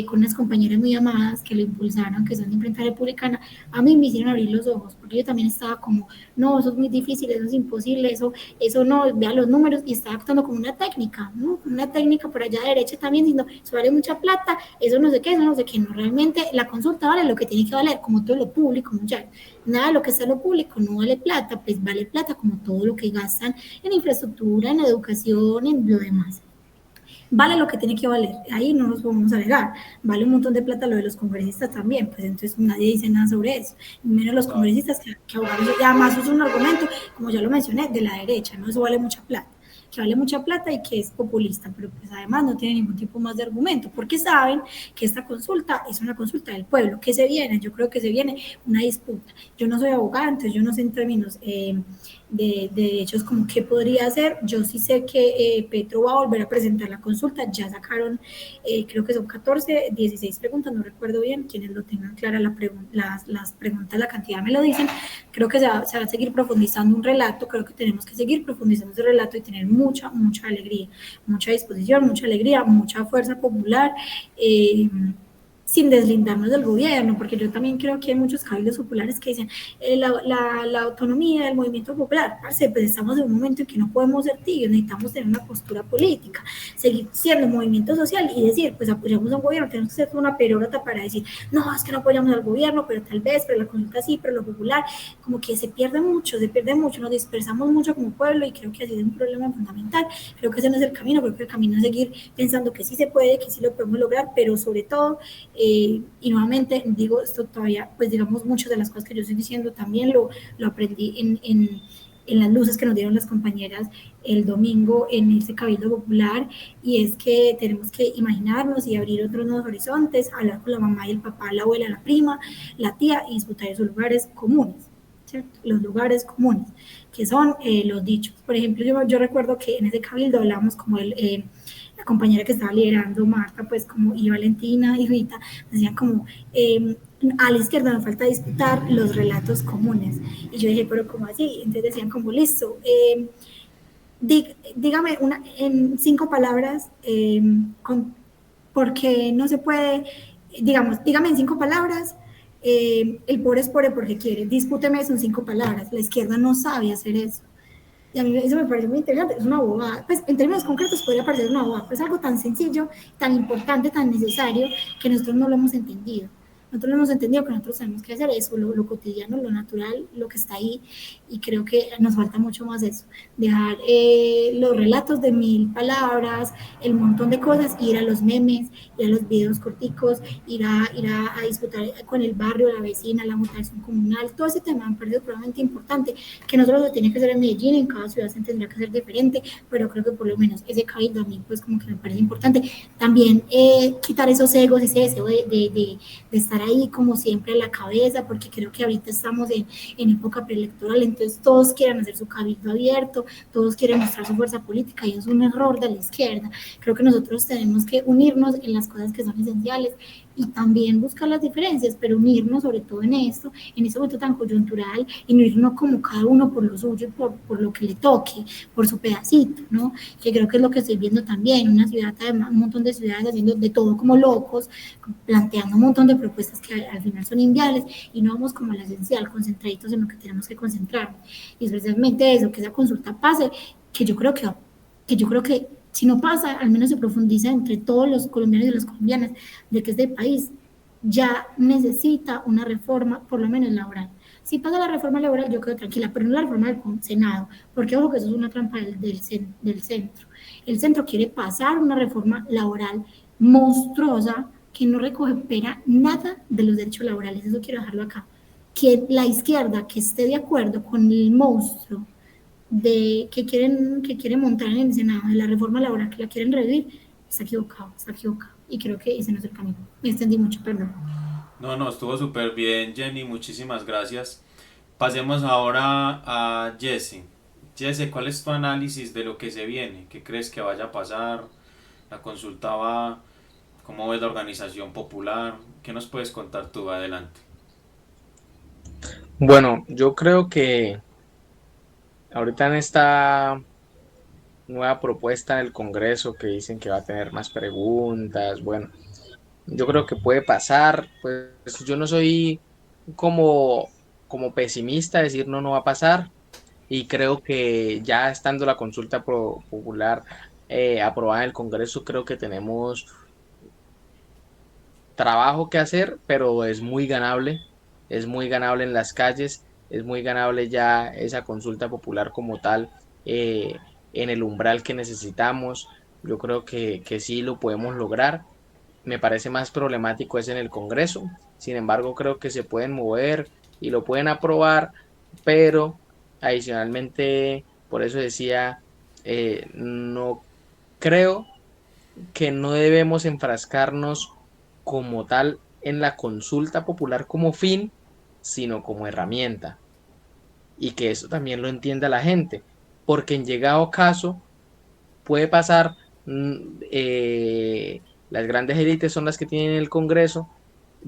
con unas compañeras muy amadas que lo impulsaron, que son de Imprenta Republicana, a mí me hicieron abrir los ojos, porque yo también estaba como, no, eso es muy difícil, eso es imposible, eso no, vea los números, y estaba actuando como una técnica, ¿no? Una técnica por allá de derecha también, diciendo, eso vale mucha plata, eso no sé qué, no, realmente la consulta vale lo que tiene que valer, como todo lo público, muchachos. Nada de lo que está en lo público no vale plata, pues vale plata como todo lo que gastan en infraestructura, en educación, en lo demás. Vale lo que tiene que valer, ahí no nos podemos alegar, vale un montón de plata lo de los congresistas también, pues entonces nadie dice nada sobre eso, menos los Claro. congresistas que abogados, y además es un argumento, como ya lo mencioné, de la derecha, ¿no? Eso vale mucha plata, que vale mucha plata y que es populista, pero pues además no tiene ningún tipo más de argumento, porque saben que esta consulta es una consulta del pueblo, que se viene, yo creo que se viene una disputa. Yo no soy abogada, entonces yo no sé en términos de derechos como qué podría hacer. Yo sí sé que Petro va a volver a presentar la consulta, ya sacaron, creo que son 14, 16 preguntas, no recuerdo bien, quienes lo tengan clara las preguntas, la cantidad me lo dicen. Creo que se va a seguir profundizando un relato, creo que tenemos que seguir profundizando ese relato y tener mucha alegría, mucha disposición, mucha alegría, mucha fuerza popular. sin deslindarnos del gobierno, porque yo también creo que hay muchos cabildos populares que dicen la autonomía del movimiento popular. Parce, pues estamos en un momento en que no podemos ser tibios, necesitamos tener una postura política, seguir siendo movimiento social y decir, pues apoyamos a un gobierno, tenemos que ser una perógrata para decir, no, es que no apoyamos al gobierno, pero tal vez, pero la consulta sí, pero lo popular, como que se pierde mucho, nos dispersamos mucho como pueblo y creo que ha sido un problema fundamental. Creo que ese no es el camino, creo que el camino es seguir pensando que sí se puede, que sí lo podemos lograr, pero sobre todo, y nuevamente digo esto todavía, pues digamos, muchas de las cosas que yo estoy diciendo también lo aprendí en las luces que nos dieron las compañeras el domingo en ese cabildo popular, y es que tenemos que imaginarnos y abrir otros nuevos horizontes, hablar con la mamá y el papá, la abuela, la prima, la tía, y disfrutar esos lugares comunes, ¿cierto? Los lugares comunes, que son los dichos. Por ejemplo, yo recuerdo que en ese cabildo hablábamos como la compañera que estaba liderando, Marta, pues como, y Valentina y Rita, decían como, a la izquierda nos falta disputar los relatos comunes. Y yo dije, pero ¿cómo así? Entonces decían como, listo, dígame en 5 palabras, porque no se puede, digamos, dígame en 5 palabras, el pobre es pobre porque quiere, dispúteme eso en 5 palabras. La izquierda no sabe hacer eso. Y a mí eso me parece muy interesante, es una bobada. Pues en términos concretos podría parecer una bobada, pero es algo tan sencillo, tan importante, tan necesario, que nosotros no lo hemos entendido. Nosotros no hemos entendido que nosotros tenemos que hacer eso, lo cotidiano, lo natural, lo que está ahí, y creo que nos falta mucho más eso, dejar los relatos de 1000 palabras, el montón de cosas, ir a los memes, ir a los videos corticos, ir a disfrutar con el barrio, la vecina, la mutación comunal, todo ese tema me parece probablemente importante, que no solo se tiene que hacer en Medellín, en cada ciudad se tendrá que hacer diferente, pero creo que por lo menos ese cabildo a mí pues como que me parece importante. También quitar esos egos, ese deseo de estar ahí como siempre a la cabeza, porque creo que ahorita estamos en época preelectoral, entonces todos quieren hacer su cabildo abierto, todos quieren mostrar su fuerza política, y es un error de la izquierda. Creo que nosotros tenemos que unirnos en las cosas que son esenciales y también buscar las diferencias, pero unirnos sobre todo en esto, en este momento tan coyuntural, y no irnos como cada uno por lo suyo, por lo que le toque, por su pedacito, ¿no? Que creo que es lo que estoy viendo también, una ciudad, además, un montón de ciudades haciendo de todo como locos, planteando un montón de propuestas que al final son inviables, y no vamos como a lo esencial, concentraditos en lo que tenemos que concentrar. Y especialmente eso, que esa consulta pase, que yo creo que si no pasa, al menos se profundiza entre todos los colombianos y las colombianas, de que este país ya necesita una reforma, por lo menos laboral. Si pasa la reforma laboral, yo quedo tranquila, pero no la reforma del Senado, porque ojo que eso es una trampa del centro. El centro quiere pasar una reforma laboral monstruosa que no recupera nada de los derechos laborales, eso quiero dejarlo acá. Que la izquierda que esté de acuerdo con el monstruo que quieren montar en el Senado de la reforma laboral, que la quieren revivir, está equivocado, está equivocado. Y creo que ese no es el camino. Me extendí mucho, perdón. No, no, estuvo súper bien, Jenny, muchísimas gracias. Pasemos ahora a Jesse. Jesse, ¿cuál es tu análisis de lo que se viene? ¿Qué crees que vaya a pasar? La consulta va, ¿cómo ves la organización popular? ¿Qué nos puedes contar tú? Adelante. Bueno, yo creo que ahorita en esta nueva propuesta en el Congreso que dicen que va a tener más preguntas, bueno, yo creo que puede pasar, pues yo no soy como, como pesimista, decir no, no va a pasar, y creo que ya estando la consulta popular aprobada en el Congreso, creo que tenemos trabajo que hacer, pero es muy ganable en las calles, es muy ganable ya esa consulta popular como tal, en el umbral que necesitamos. Yo creo que sí lo podemos lograr. Me parece más problemático es en el Congreso. Sin embargo, creo que se pueden mover y lo pueden aprobar, pero adicionalmente, por eso decía, no creo que no debemos enfrascarnos como tal en la consulta popular como fin, sino como herramienta. Y que eso también lo entienda la gente, porque en llegado caso puede pasar, las grandes élites son las que tienen el Congreso,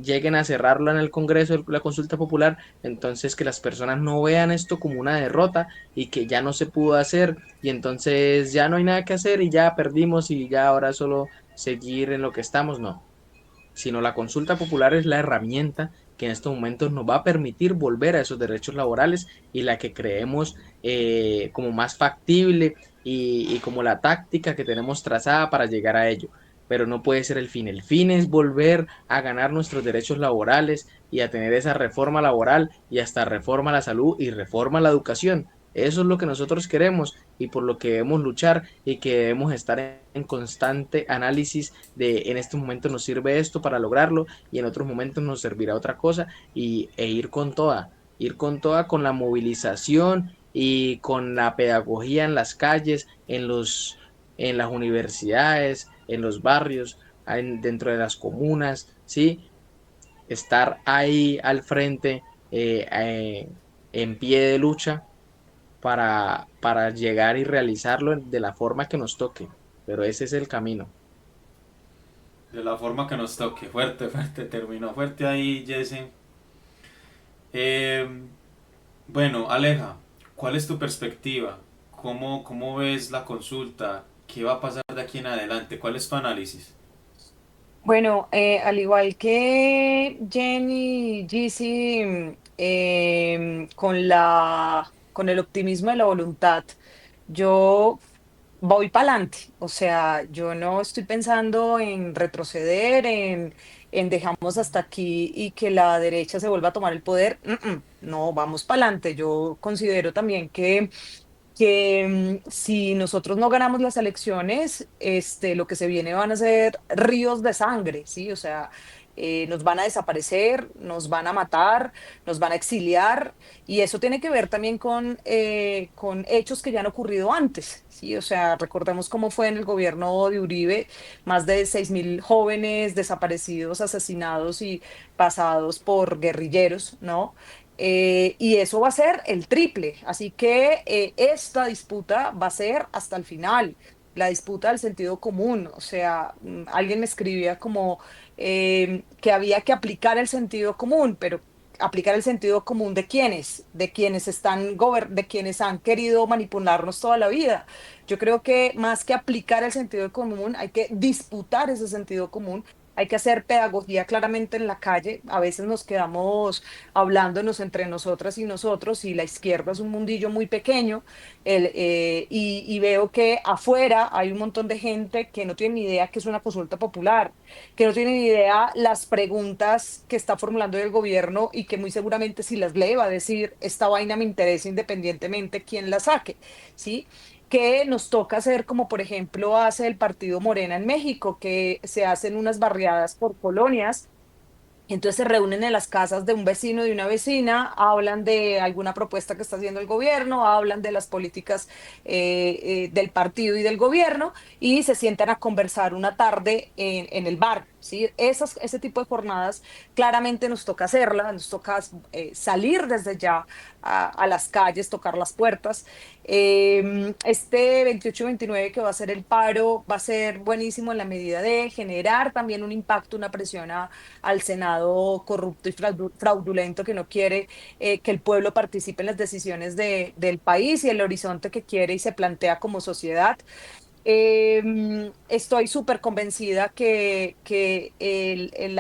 lleguen a cerrarlo en el Congreso, la consulta popular, entonces que las personas no vean esto como una derrota y que ya no se pudo hacer y entonces ya no hay nada que hacer y ya perdimos y ya ahora solo seguir en lo que estamos, no. sino la consulta popular es la herramienta que en estos momentos nos va a permitir volver a esos derechos laborales y la que creemos como más factible y como la táctica que tenemos trazada para llegar a ello. Pero no puede ser el fin. El fin es volver a ganar nuestros derechos laborales y a tener esa reforma laboral y hasta reforma a la salud y reforma a la educación. Eso es lo que nosotros queremos y por lo que debemos luchar y que debemos estar en constante análisis de en este momento nos sirve esto para lograrlo y en otros momentos nos servirá otra cosa e ir con toda con la movilización y con la pedagogía en las calles, en las universidades, en los barrios, dentro de las comunas, ¿sí? Estar ahí al frente en pie de lucha para llegar y realizarlo de la forma que nos toque. Pero ese es el camino. De la forma que nos toque. Fuerte, fuerte, terminó fuerte ahí, Jesse. Eh, bueno, Aleja, ¿cuál es tu perspectiva? ¿Cómo ves la consulta? ¿Qué va a pasar de aquí en adelante? ¿Cuál es tu análisis? Bueno, al igual que Jenny, Gizzy, con el optimismo de la voluntad, yo voy para adelante. O sea, yo no estoy pensando en retroceder, en dejamos hasta aquí y que la derecha se vuelva a tomar el poder. No, vamos para adelante. Yo considero también que si nosotros no ganamos las elecciones, lo que se viene van a ser ríos de sangre, ¿sí? O sea, nos van a desaparecer, nos van a matar, nos van a exiliar, y eso tiene que ver también con hechos que ya han ocurrido antes, ¿sí? O sea, recordemos cómo fue en el gobierno de Uribe, más de 6.000 jóvenes desaparecidos, asesinados y pasados por guerrilleros, ¿no? Y eso va a ser el triple. Así que esta disputa va a ser hasta el final, la disputa del sentido común. O sea, alguien me escribía como que había que aplicar el sentido común, pero aplicar el sentido común de quienes de quienes han querido manipularnos toda la vida. Yo creo que más que aplicar el sentido común, hay que disputar ese sentido común. Hay que hacer pedagogía claramente en la calle. A veces nos quedamos hablándonos entre nosotras y nosotros, y la izquierda es un mundillo muy pequeño, y veo que afuera hay un montón de gente que no tiene ni idea que es una consulta popular, que no tiene ni idea las preguntas que está formulando el gobierno y que muy seguramente si las lee va a decir, esta vaina me interesa independientemente quién la saque, ¿sí? Que nos toca hacer como por ejemplo hace el partido Morena en México, que se hacen unas barriadas por colonias. Entonces se reúnen en las casas de un vecino, de una vecina, hablan de alguna propuesta que está haciendo el gobierno, hablan de las políticas del partido y del gobierno, y se sientan a conversar una tarde en el bar, ¿sí? Ese tipo de jornadas claramente nos toca hacerla, nos toca salir desde ya a las calles, tocar las puertas. Este 28 y 29 que va a ser el paro va a ser buenísimo en la medida de generar también un impacto, una presión al Senado corrupto y fraudulento que no quiere que el pueblo participe en las decisiones del país y el horizonte que quiere y se plantea como sociedad. Estoy súper convencida que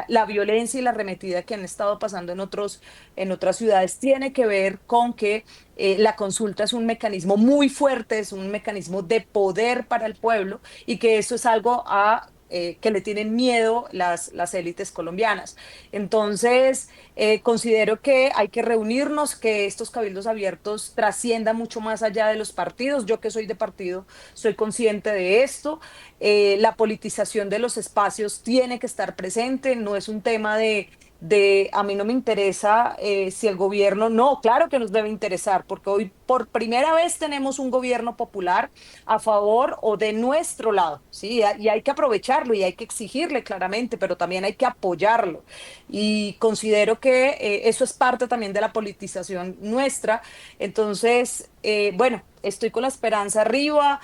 la violencia y la arremetida que han estado pasando en otras ciudades tiene que ver con que la consulta es un mecanismo muy fuerte, es un mecanismo de poder para el pueblo, y que eso es algo que le tienen miedo las élites colombianas. Entonces, considero que hay que reunirnos, que estos cabildos abiertos trasciendan mucho más allá de los partidos. Yo que soy de partido, soy consciente de esto. La politización de los espacios tiene que estar presente, no es un tema de a mí no me interesa si el gobierno, no, claro que nos debe interesar, porque hoy por primera vez tenemos un gobierno popular a favor o de nuestro lado, ¿sí? Y hay que aprovecharlo y hay que exigirle claramente, pero también hay que apoyarlo. Y considero que eso es parte también de la politización nuestra. Entonces, bueno, estoy con la esperanza arriba.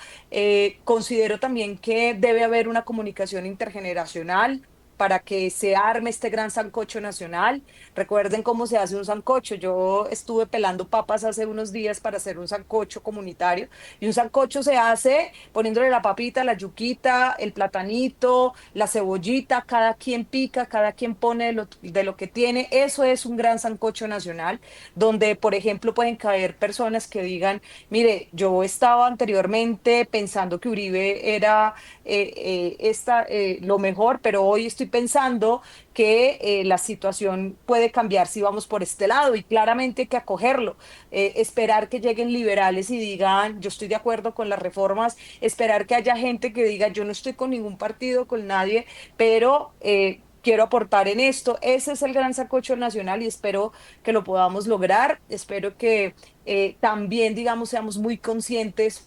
Considero también que debe haber una comunicación intergeneracional. para que se arme este gran sancocho nacional. Recuerden cómo se hace un sancocho. Yo estuve pelando papas hace unos días para hacer un sancocho comunitario y un sancocho se hace poniéndole la papita, la yuquita, el platanito, la cebollita, cada quien pica, cada quien pone de lo que tiene. Eso es un gran sancocho nacional, donde, por ejemplo, pueden caer personas que digan, mire, yo estaba anteriormente pensando que Uribe era lo mejor, pero hoy estoy pensando que la situación puede cambiar si vamos por este lado y claramente hay que acogerlo, esperar que lleguen liberales y digan, yo estoy de acuerdo con las reformas, esperar que haya gente que diga, yo no estoy con ningún partido, con nadie, pero quiero aportar en esto. Ese es el gran sancocho nacional y espero que lo podamos lograr. Espero que también, digamos, seamos muy conscientes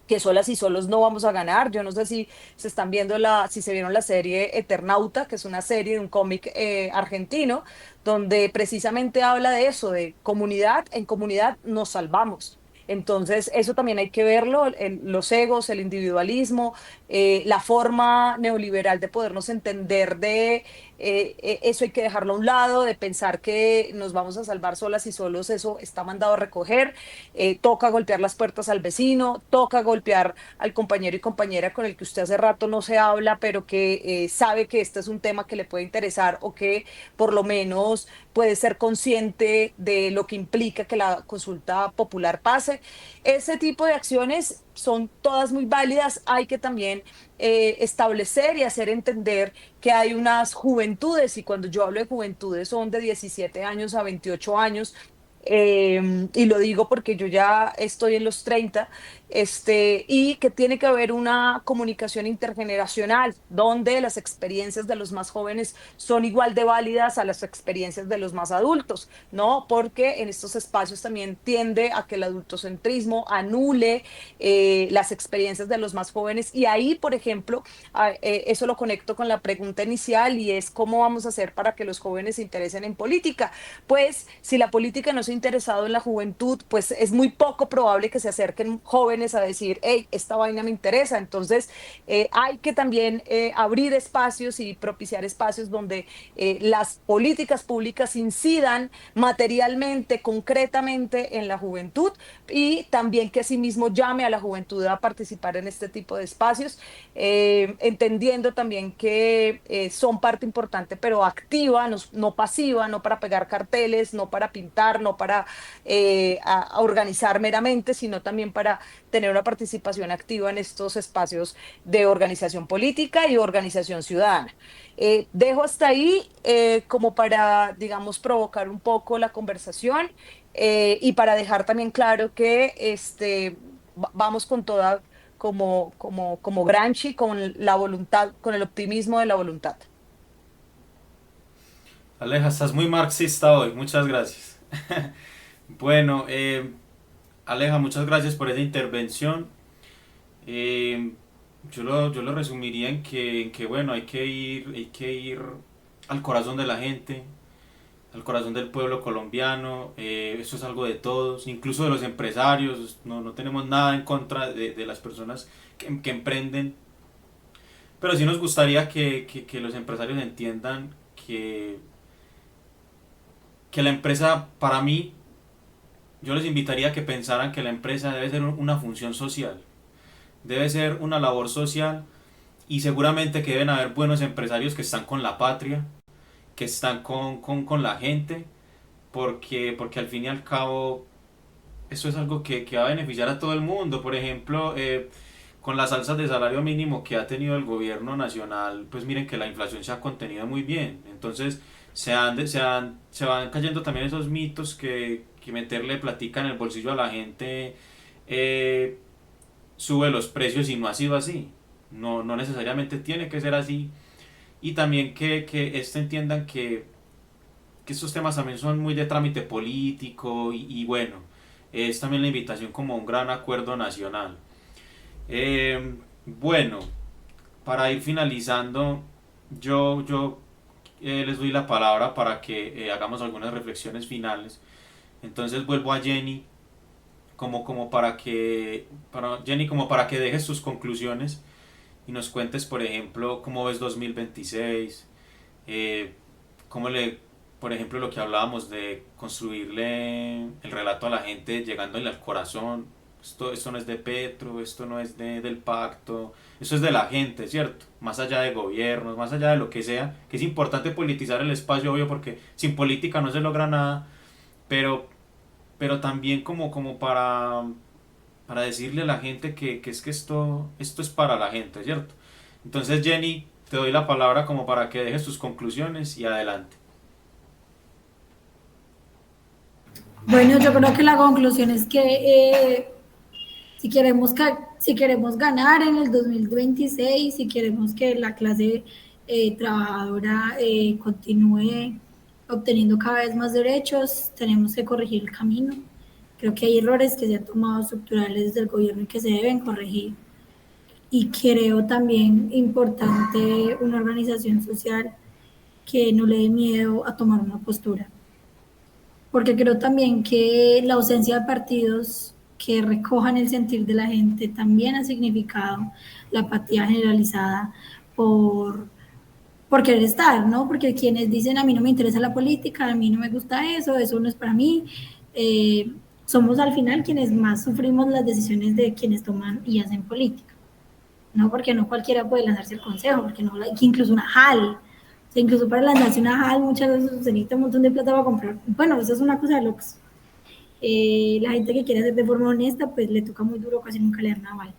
que solas y solos no vamos a ganar. Yo no sé si se están viendo si se vieron la serie Eternauta, que es una serie de un cómic argentino, donde precisamente habla de eso, de comunidad, en comunidad nos salvamos. Entonces, eso también hay que verlo, los egos, el individualismo, la forma neoliberal de podernos entender eso hay que dejarlo a un lado, de pensar que nos vamos a salvar solas y solos, eso está mandado a recoger. Toca golpear las puertas al vecino, toca golpear al compañero y compañera con el que usted hace rato no se habla, pero que sabe que este es un tema que le puede interesar o que por lo menos puede ser consciente de lo que implica que la consulta popular pase. Ese tipo de acciones son todas muy válidas. Hay que también establecer y hacer entender que hay unas juventudes, y cuando yo hablo de juventudes son de 17 años a 28 años, y lo digo porque yo ya estoy en los 30, y que tiene que haber una comunicación intergeneracional donde las experiencias de los más jóvenes son igual de válidas a las experiencias de los más adultos, ¿no? Porque en estos espacios también tiende a que el adultocentrismo anule las experiencias de los más jóvenes y ahí, por ejemplo, eso lo conecto con la pregunta inicial y es cómo vamos a hacer para que los jóvenes se interesen en política. Pues si la política no se ha interesado en la juventud, pues es muy poco probable que se acerquen jóvenes a decir, hey, esta vaina me interesa. Entonces, hay que también abrir espacios y propiciar espacios donde las políticas públicas incidan materialmente, concretamente en la juventud y también que asimismo llame a la juventud a participar en este tipo de espacios, entendiendo también que son parte importante, pero activa, no, no pasiva, no para pegar carteles, no para pintar, no para a organizar meramente, sino también para tener una participación activa en estos espacios de organización política y organización ciudadana. Dejo hasta ahí como para, digamos, provocar un poco la conversación y para dejar también claro que vamos con toda, como Gramsci, con la voluntad, con el optimismo de la voluntad. Aleja, estás muy marxista hoy, muchas gracias. Bueno, Aleja, muchas gracias por esa intervención. Eh, yo lo resumiría en que, bueno, hay que ir al corazón de la gente, al corazón del pueblo colombiano. Eso es algo de todos, incluso de los empresarios. No tenemos nada en contra de las personas que emprenden, pero sí nos gustaría que los empresarios entiendan que, que la empresa, para mí, yo les invitaría a que pensaran que la empresa debe ser una función social, debe ser una labor social, y seguramente que deben haber buenos empresarios que están con la patria, que están con la gente, porque al fin y al cabo eso es algo que va a beneficiar a todo el mundo. Por ejemplo, con las alzas de salario mínimo que ha tenido el gobierno nacional, pues miren que la inflación se ha contenido muy bien. Entonces se van cayendo también esos mitos que meterle platica en el bolsillo a la gente eh, sube los precios, y no ha sido así. No necesariamente tiene que ser así. Y también que entiendan que estos temas también son muy de trámite político, y bueno, es también la invitación como a un gran acuerdo nacional. Bueno, para ir finalizando, yo les doy la palabra para que hagamos algunas reflexiones finales. Entonces vuelvo a Jenny como para que dejes tus conclusiones y nos cuentes, por ejemplo, cómo ves 2026, eh, cómo le, por ejemplo, lo que hablábamos de construirle el relato a la gente, llegándole al corazón. Esto no es de Petro, esto no es del pacto, eso es de la gente, ¿cierto? Más allá de gobiernos, más allá de lo que sea, que es importante politizar el espacio, obvio, porque sin política no se logra nada, pero, pero también como para decirle a la gente que es que esto es para la gente, ¿cierto? Entonces, Jenny, te doy la palabra como para que dejes tus conclusiones y adelante. Bueno, yo creo que la conclusión es que si queremos ganar en el 2026, si queremos que la clase trabajadora continúe obteniendo cada vez más derechos, tenemos que corregir el camino. Creo que hay errores que se han tomado estructurales del gobierno y que se deben corregir. Y creo también importante una organización social que no le dé miedo a tomar una postura, porque creo también que la ausencia de partidos que recojan el sentir de la gente también ha significado la apatía generalizada por, por querer estar, ¿no? Porque quienes dicen a mí no me interesa la política, a mí no me gusta eso no es para mí, somos al final quienes más sufrimos las decisiones de quienes toman y hacen política, ¿no? Porque no cualquiera puede lanzarse al consejo, porque no, que incluso una JAL, o sea, incluso para lanzarse una JAL muchas veces se necesita un montón de plata para comprar. Bueno, eso es una cosa de locos. La gente que quiere hacer de forma honesta, pues le toca muy duro, casi nunca leer nada mal.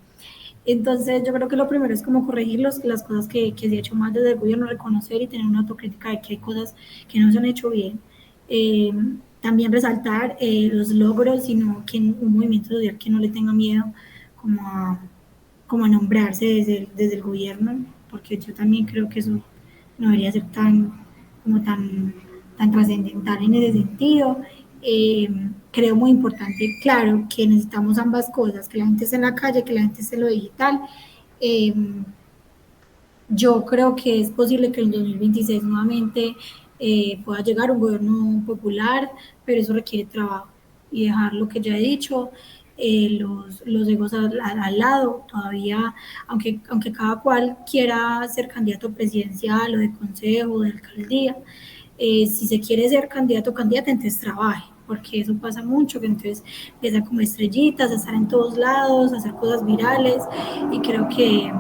Entonces, yo creo que lo primero es como corregir las cosas que se ha hecho mal desde el gobierno, reconocer y tener una autocrítica de que hay cosas que no se han hecho bien. Eh, También resaltar los logros, sino que un movimiento social que no le tenga miedo como a, como a nombrarse desde el gobierno, porque yo también creo que eso no debería ser como tan trascendental en ese sentido. Eh, Creo muy importante, claro, que necesitamos ambas cosas, que la gente esté en la calle, que la gente esté en lo digital. Eh, yo creo que es posible que en 2026 nuevamente pueda llegar un gobierno popular, pero eso requiere trabajo y dejar lo que ya he dicho, los egos al lado. Todavía, aunque cada cual quiera ser candidato presidencial o de consejo o de alcaldía, si se quiere ser candidato o candidata, entonces trabaje, porque eso pasa mucho, que entonces empieza como estrellitas, a estar en todos lados, a hacer cosas virales, y creo que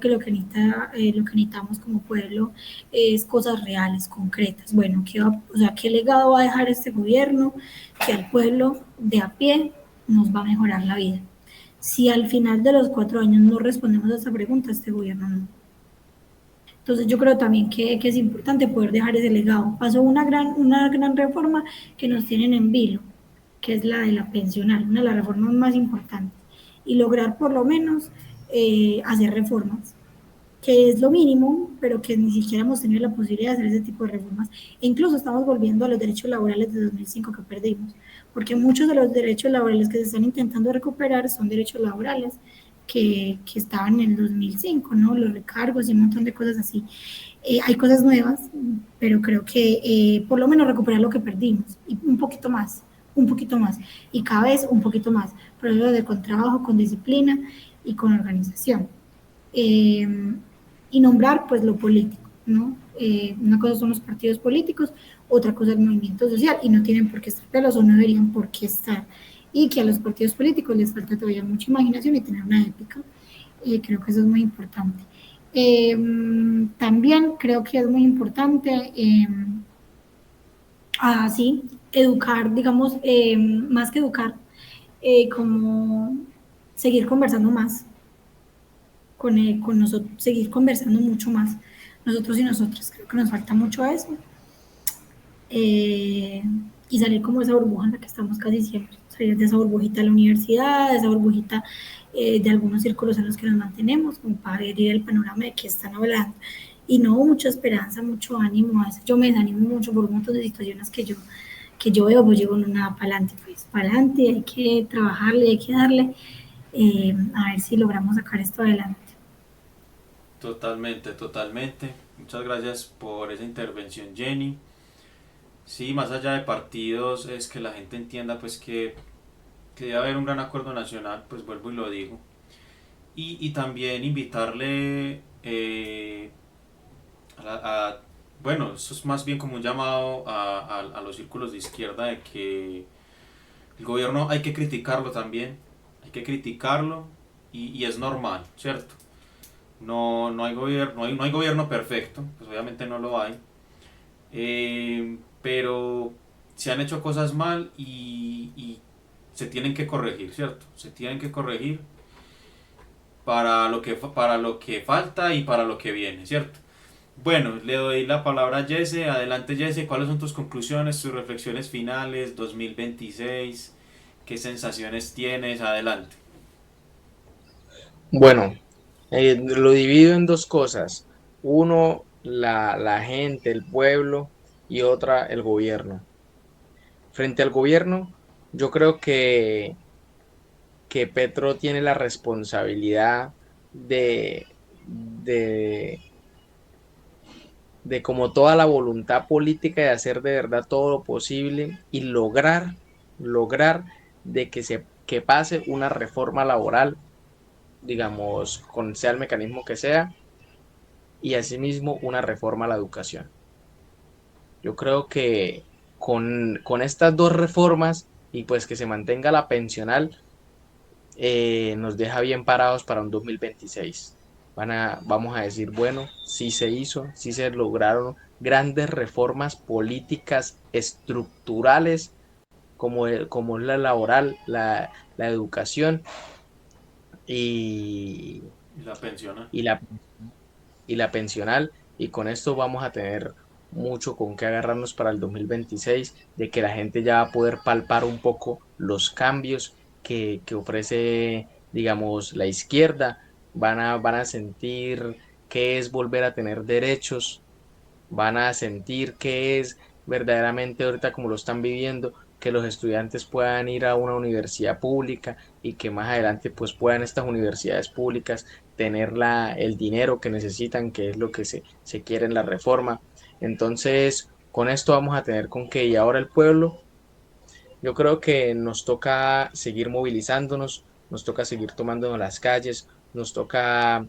lo que necesitamos como pueblo es cosas reales, concretas. Bueno, o sea, ¿qué legado va a dejar este gobierno que al pueblo de a pie nos va a mejorar la vida? Si al final de los 4 años no respondemos a esta pregunta, este gobierno no. Entonces yo creo también que es importante poder dejar ese legado. Pasó una gran reforma que nos tienen en vilo, que es la de la pensional, una de las reformas más importantes, y lograr por lo menos hacer reformas, que es lo mínimo, pero que ni siquiera hemos tenido la posibilidad de hacer ese tipo de reformas. E incluso estamos volviendo a los derechos laborales de 2005 que perdimos, porque muchos de los derechos laborales que se están intentando recuperar son derechos laborales que estaban en el 2005, ¿no? Los recargos y un montón de cosas así. Hay cosas nuevas, pero creo que por lo menos recuperar lo que perdimos y un poquito más, y cada vez un poquito más, pero eso con trabajo, con disciplina y con organización. Eh, y nombrar pues lo político, ¿no? Una cosa son los partidos políticos, otra cosa es el movimiento social, y no tienen por qué estar pelos o no deberían por qué estar. Y que a los partidos políticos les falta todavía mucha imaginación y tener una ética. Creo que eso es muy importante. También creo que es muy importante, sí, educar, digamos, más que educar, como seguir conversando más con nosotros, seguir conversando mucho más, nosotros y nosotras. Creo que nos falta mucho eso. Eh, y salir como de esa burbuja en la que estamos casi siempre, salir de esa burbujita de la universidad, de esa burbujita de algunos círculos en los que nos mantenemos, como para ver el panorama de qué están hablando. Y no mucha esperanza, mucho ánimo. A veces yo me desanimo mucho por un montón de situaciones que yo veo, pues digo, no, nada, para adelante, pues para adelante, hay que trabajarle, hay que darle, a ver si logramos sacar esto adelante. Totalmente, totalmente. Muchas gracias por esa intervención, Jenny. Sí, más allá de partidos, es que la gente entienda pues que debe haber un gran acuerdo nacional, pues vuelvo y lo digo. Y también invitarle a Bueno, eso es más bien como un llamado a los círculos de izquierda de que el gobierno hay que criticarlo también, hay que criticarlo y es normal, ¿cierto? No hay gobierno, no hay gobierno perfecto, pues obviamente no lo hay, pero se han hecho cosas mal y se tienen que corregir, ¿cierto? Se tienen que corregir para lo que falta y para lo que viene, ¿cierto? Bueno, le doy la palabra a Jesse. Adelante, Jesse. ¿Cuáles son tus conclusiones, tus reflexiones finales 2026? ¿Qué sensaciones tienes? Adelante. Bueno, lo divido en dos cosas. Uno, la gente, el pueblo, y otra, el gobierno. Frente al gobierno, yo creo que Petro tiene la responsabilidad de, de, de como toda la voluntad política de hacer de verdad todo lo posible y lograr de que pase una reforma laboral, digamos, con sea el mecanismo que sea, y asimismo una reforma a la educación. Yo creo que con estas dos reformas y pues que se mantenga la pensional, nos deja bien parados para un 2026. Vamos a decir, bueno, sí se hizo, sí se lograron grandes reformas políticas estructurales como es la laboral, la educación y, Y la pensiona. y la y la pensional, y con esto vamos a tener mucho con qué agarrarnos para el 2026, de que la gente ya va a poder palpar un poco los cambios que ofrece, digamos, la izquierda, van a sentir qué es volver a tener derechos, van a sentir que es verdaderamente ahorita como lo están viviendo, que los estudiantes puedan ir a una universidad pública y que más adelante pues puedan estas universidades públicas tener el dinero que necesitan, que es lo que se quiere en la reforma. Entonces, con esto vamos a tener con que, y ahora el pueblo, yo creo que nos toca seguir movilizándonos, nos toca seguir tomándonos las calles, nos toca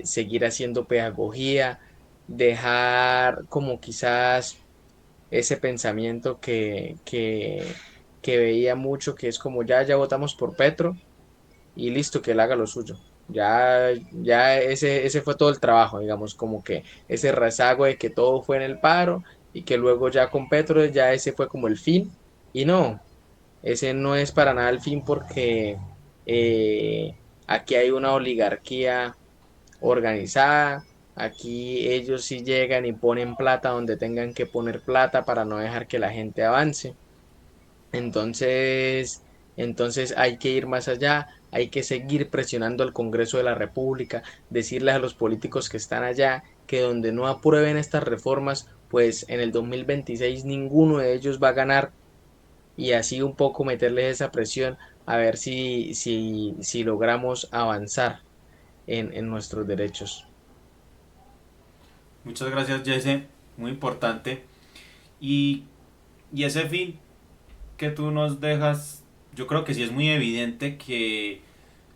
seguir haciendo pedagogía, dejar como quizás ese pensamiento que veía mucho, que es como ya votamos por Petro y listo, que él haga lo suyo. Ya ese fue todo el trabajo, digamos, como que ese rezago de que todo fue en el paro y que luego ya con Petro ya ese fue como el fin. Y no, ese no es para nada el fin porque eh, aquí hay una oligarquía organizada. Aquí ellos sí llegan y ponen plata donde tengan que poner plata para no dejar que la gente avance. Entonces, entonces hay que ir más allá, hay que seguir presionando al Congreso de la República, decirles a los políticos que están allá que donde no aprueben estas reformas, pues en el 2026 ninguno de ellos va a ganar y así un poco meterles esa presión a ver si logramos avanzar en nuestros derechos. Muchas gracias, Jesse. Muy importante. Y, y ese fin que tú nos dejas, yo creo que sí es muy evidente que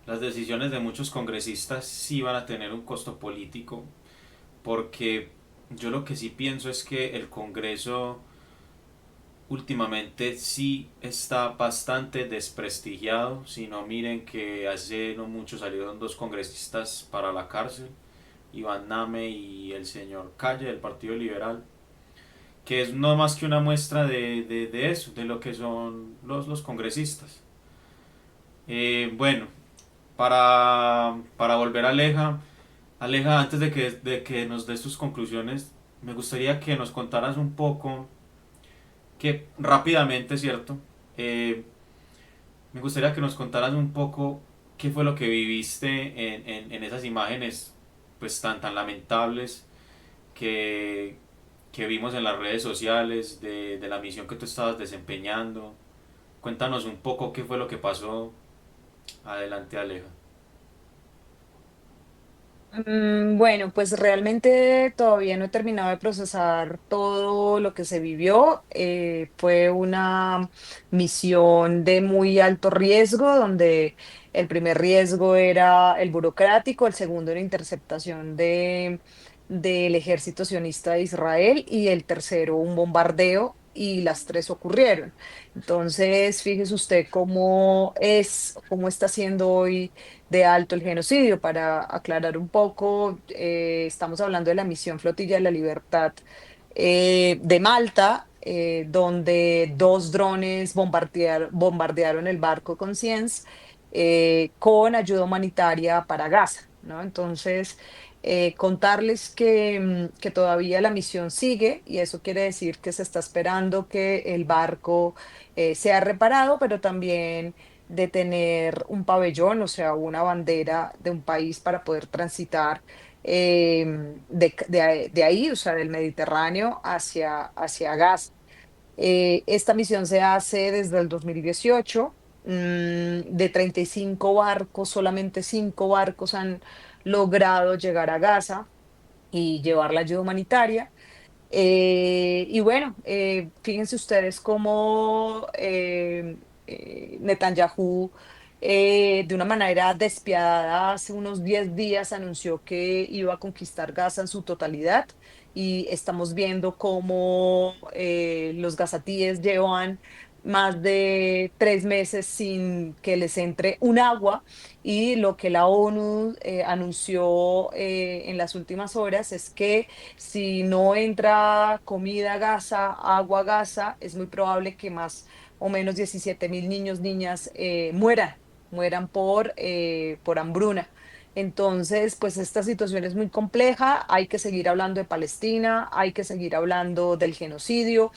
las decisiones de muchos congresistas sí van a tener un costo político, porque yo lo que sí pienso es que el Congreso últimamente sí está bastante desprestigiado. Si no, miren que hace no mucho salieron dos congresistas para la cárcel, Iván Name y el señor Calle del Partido Liberal, que es no más que una muestra de eso, de lo que son los congresistas. Bueno, para volver a Aleja, Aleja, antes de que nos des tus conclusiones, me gustaría que nos contaras un poco, que rápidamente, ¿cierto? Eh, Me gustaría que nos contaras un poco qué fue lo que viviste en esas imágenes pues tan lamentables que, que vimos en las redes sociales de la misión que tú estabas desempeñando. Cuéntanos un poco qué fue lo que pasó. Adelante, Aleja. Bueno, pues realmente todavía no he terminado de procesar todo lo que se vivió. Fue una misión de muy alto riesgo, donde el primer riesgo era el burocrático, el segundo era interceptación del ejército sionista de Israel y el tercero un bombardeo y las tres ocurrieron. Entonces, fíjese usted cómo está siendo hoy de alto el genocidio. Para aclarar un poco, estamos hablando de la misión Flotilla de la Libertad de Malta, donde dos drones bombardearon el barco Conscience con ayuda humanitaria para Gaza, ¿no? Entonces, contarles que todavía la misión sigue y eso quiere decir que se está esperando que el barco sea reparado, pero también de tener un pabellón, o sea, una bandera de un país para poder transitar de ahí, o sea, del Mediterráneo hacia Gaza. Esta misión se hace desde el 2018. De 35 barcos, solamente 5 barcos han logrado llegar a Gaza y llevar la ayuda humanitaria. Y bueno, fíjense ustedes cómo Netanyahu, de una manera despiadada, hace unos 10 días anunció que iba a conquistar Gaza en su totalidad. Y estamos viendo cómo los gazatíes llevan más de 3 meses sin que les entre un agua. Y lo que la ONU anunció en las últimas horas es que si no entra comida a Gaza, agua a Gaza, es muy probable que más o menos 17.000 niños, niñas mueran por hambruna. Entonces, pues esta situación es muy compleja, hay que seguir hablando de Palestina, hay que seguir hablando del genocidio,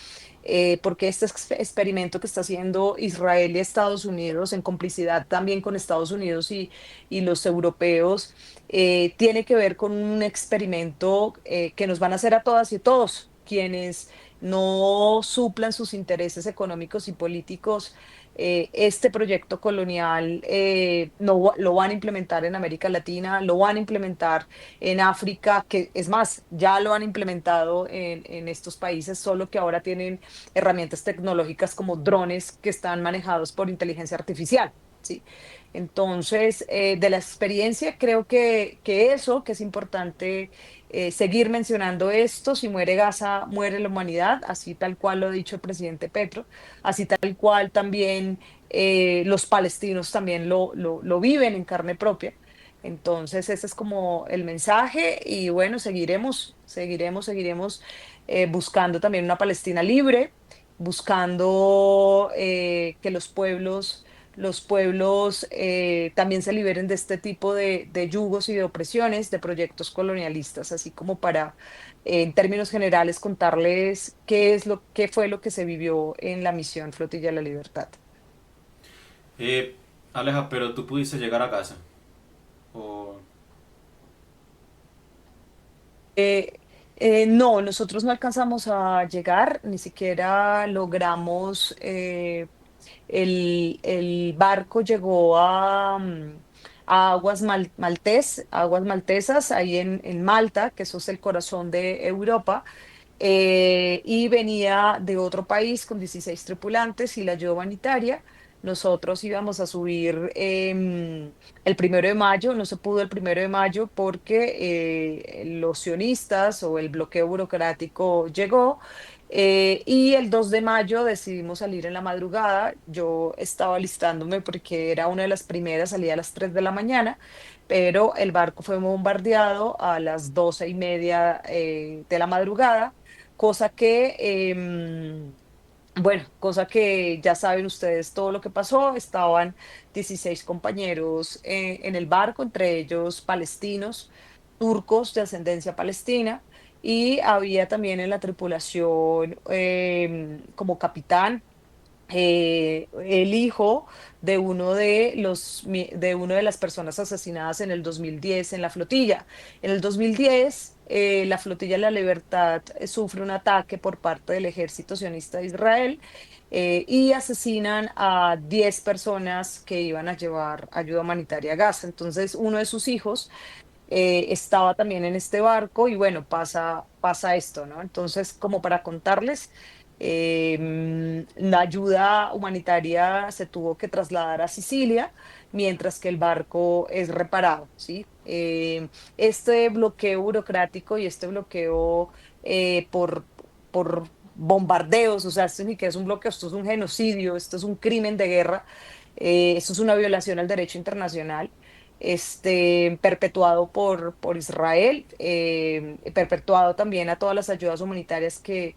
porque este experimento que está haciendo Israel y Estados Unidos, en complicidad también con Estados Unidos y los europeos, tiene que ver con un experimento que nos van a hacer a todas y todos quienes no suplan sus intereses económicos y políticos. Este proyecto colonial no, lo van a implementar en América Latina, lo van a implementar en África, que es más, ya lo han implementado en estos países, solo que ahora tienen herramientas tecnológicas como drones que están manejados por inteligencia artificial. ¿Sí? Entonces, de la experiencia, creo que eso, que es importante seguir mencionando esto, si muere Gaza, muere la humanidad, así tal cual lo ha dicho el presidente Petro, así tal cual también los palestinos también lo viven en carne propia. Entonces, ese es como el mensaje y bueno, seguiremos buscando también una Palestina libre, buscando que los pueblos también se liberen de este tipo de yugos y de opresiones, de proyectos colonialistas, así como para, en términos generales, contarles qué fue lo que se vivió en la misión Flotilla de la Libertad. Eh, Aleja, pero tú pudiste llegar a casa. O... Eh, no, nosotros no alcanzamos a llegar, ni siquiera logramos, el barco llegó a aguas maltesas, ahí en Malta, que eso es el corazón de Europa, y venía de otro país con 16 tripulantes y la ayuda humanitaria. Nosotros íbamos a subir el 1 de mayo, no se pudo el 1 de mayo porque los sionistas o el bloqueo burocrático llegó. Y el 2 de mayo decidimos salir en la madrugada. Yo estaba listándome porque era una de las primeras, salía a las 3 de la mañana, pero el barco fue bombardeado a las 12:30 de la madrugada, cosa que, bueno, cosa que ya saben ustedes todo lo que pasó. Estaban 16 compañeros en el barco, entre ellos palestinos, turcos de ascendencia palestina, y había también en la tripulación como capitán el hijo de una de las personas asesinadas en el 2010 en la flotilla. En el 2010, la flotilla de la Libertad sufre un ataque por parte del ejército sionista de Israel y asesinan a 10 personas que iban a llevar ayuda humanitaria a Gaza. Entonces, uno de sus hijos estaba también en este barco y bueno, pasa esto, ¿no? Entonces, como para contarles, La ayuda humanitaria se tuvo que trasladar a Sicilia, mientras que el barco es reparado, ¿sí? Este bloqueo burocrático y este bloqueo por bombardeos, o sea, esto ni que es un bloqueo, esto es un genocidio, esto es un crimen de guerra, esto es una violación al derecho internacional, perpetuado por Israel, perpetuado también a todas las ayudas humanitarias que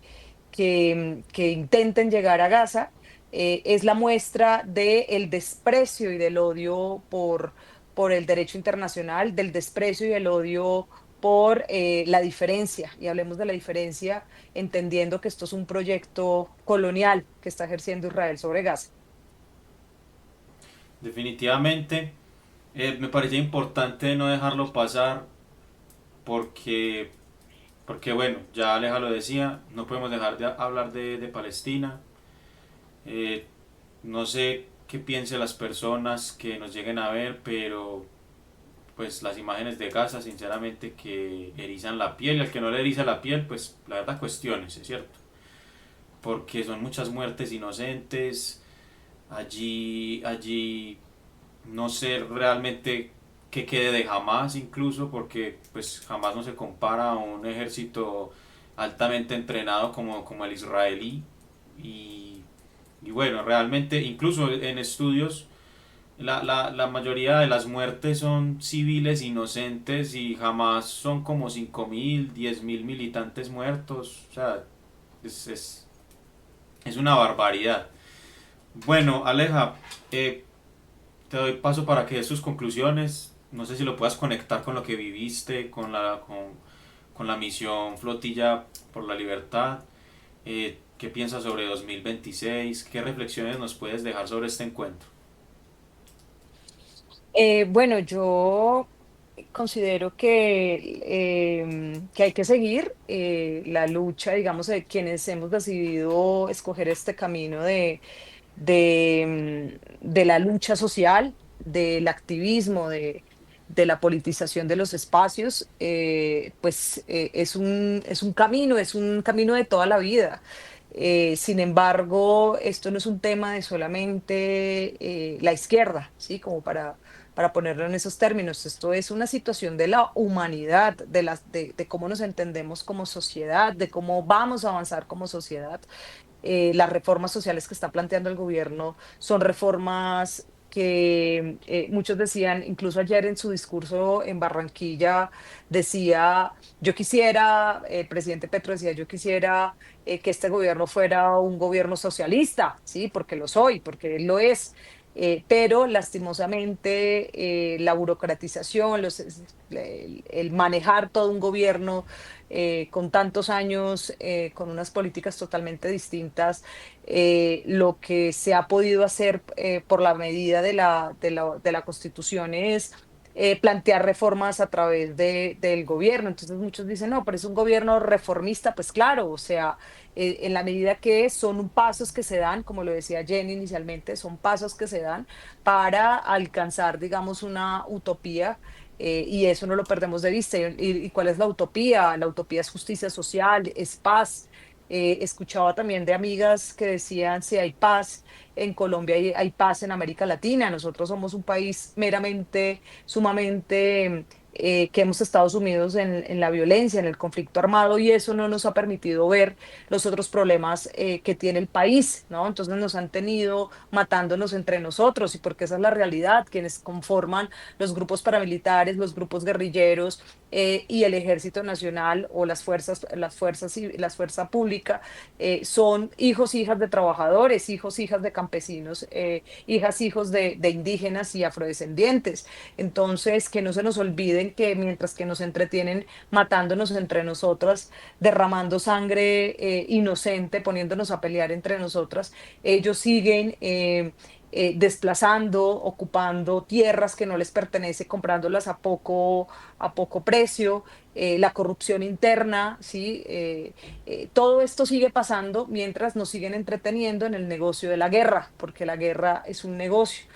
intenten llegar a Gaza. Es la muestra del desprecio y del odio por el derecho internacional, del desprecio y el odio por la diferencia, y hablemos de la diferencia entendiendo que esto es un proyecto colonial que está ejerciendo Israel sobre Gaza. Definitivamente, me parecía importante no dejarlo pasar porque, porque bueno, ya Aleja lo decía, no podemos dejar de hablar de Palestina. Eh, no sé qué piensen las personas que nos lleguen a ver, pero pues las imágenes de Gaza sinceramente que erizan la piel, y al que no le eriza la piel, pues la verdad cuestiones, es cierto, porque son muchas muertes inocentes, allí no sé realmente qué quede de Hamas incluso, porque pues Hamas no se compara a un ejército altamente entrenado como el israelí, y, y bueno, realmente incluso en estudios la mayoría de las muertes son civiles inocentes y jamás son como 5.000, 10.000 militantes muertos. O sea, es, es, es una barbaridad. Bueno, Aleja, te doy paso para que des tus conclusiones. No sé si lo puedas conectar con lo que viviste, con la misión Flotilla por la Libertad. ¿Qué piensas sobre 2026? ¿Qué reflexiones nos puedes dejar sobre este encuentro? Bueno, yo considero que hay que seguir la lucha, digamos, de quienes hemos decidido escoger este camino de la lucha social, del activismo, de la politización de los espacios, pues es un camino de toda la vida. Sin embargo, esto no es un tema de solamente la izquierda, ¿sí? Como para ponerlo en esos términos. Esto es una situación de la humanidad, de cómo nos entendemos como sociedad, de cómo vamos a avanzar como sociedad. Las reformas sociales que está planteando el gobierno son reformas que muchos decían, incluso ayer en su discurso en Barranquilla, decía, yo quisiera, el presidente Petro decía, yo quisiera que este gobierno fuera un gobierno socialista, ¿sí? Porque lo soy, porque él lo es. Pero lastimosamente la burocratización, el manejar todo un gobierno con tantos años, con unas políticas totalmente distintas, lo que se ha podido hacer por la medida de la Constitución es plantear reformas a través del gobierno. Entonces muchos dicen, no, pero es un gobierno reformista. Pues claro, o sea, en la medida que son pasos que se dan, como lo decía Jenny inicialmente, son pasos que se dan para alcanzar, digamos, una utopía, y eso no lo perdemos de vista. ¿Y cuál es la utopía? La utopía es justicia social, es paz. Escuchaba también de amigas que decían, si hay paz en Colombia, hay paz en América Latina. Nosotros somos un país meramente, sumamente, que hemos estado sumidos en la violencia, en el conflicto armado, y eso no nos ha permitido ver los otros problemas que tiene el país, ¿no? Entonces nos han tenido matándonos entre nosotros, y porque esa es la realidad, quienes conforman los grupos paramilitares, los grupos guerrilleros y el Ejército Nacional o la fuerza pública, son hijos, hijas de trabajadores, hijos, hijas de campesinos, hijas, hijos de indígenas y afrodescendientes. Entonces, que no se nos olviden que mientras que nos entretienen matándonos entre nosotras, derramando sangre inocente, poniéndonos a pelear entre nosotras, ellos siguen desplazando, ocupando tierras que no les pertenecen, comprándolas a poco precio, la corrupción interna, ¿sí? Todo esto sigue pasando mientras nos siguen entreteniendo en el negocio de la guerra, porque la guerra es un negocio.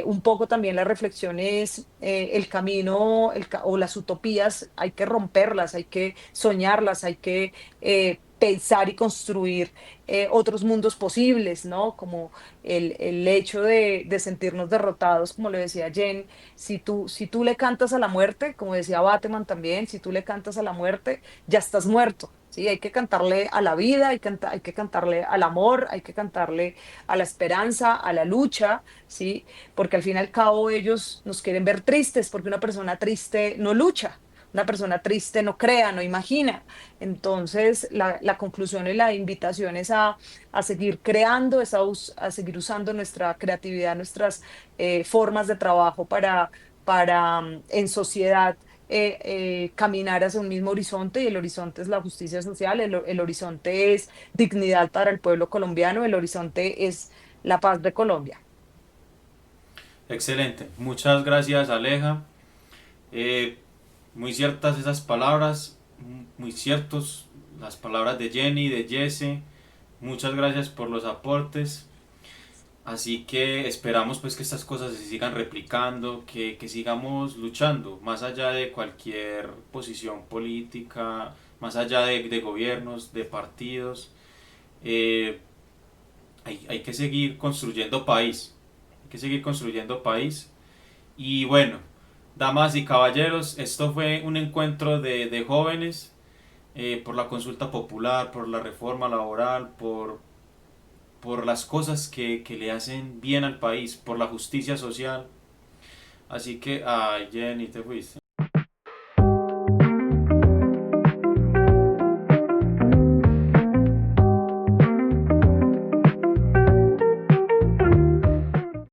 Un poco también la reflexión es el camino o las utopías, hay que romperlas, hay que soñarlas, hay que pensar y construir otros mundos posibles, ¿no? Como el hecho de sentirnos derrotados, como lo decía Jen, si tú le cantas a la muerte, como decía Bateman también, si tú le cantas a la muerte, ya estás muerto. Sí, hay que cantarle a la vida, hay que cantarle al amor, hay que cantarle a la esperanza, a la lucha, ¿sí? Porque al fin y al cabo ellos nos quieren ver tristes, porque una persona triste no lucha, una persona triste no crea, no imagina. Entonces, la conclusión y la invitación es a seguir creando, a seguir usando nuestra creatividad, nuestras formas de trabajo para en sociedad caminar hacia un mismo horizonte, y el horizonte es la justicia social, el horizonte es dignidad para el pueblo colombiano, el horizonte es la paz de Colombia. Excelente, muchas gracias Aleja. Eh, Muy ciertas esas palabras, muy ciertos las palabras de Jenny, de Jesse. Muchas gracias por los aportes. Así que esperamos pues que estas cosas se sigan replicando, que sigamos luchando más allá de cualquier posición política, más allá de gobiernos, de partidos. Eh, hay que seguir construyendo país, hay que seguir construyendo país. Y bueno, damas y caballeros, esto fue un encuentro de jóvenes por la consulta popular, por la reforma laboral, por las cosas que le hacen bien al país, por la justicia social. Así que, ay Jenny, te fuiste.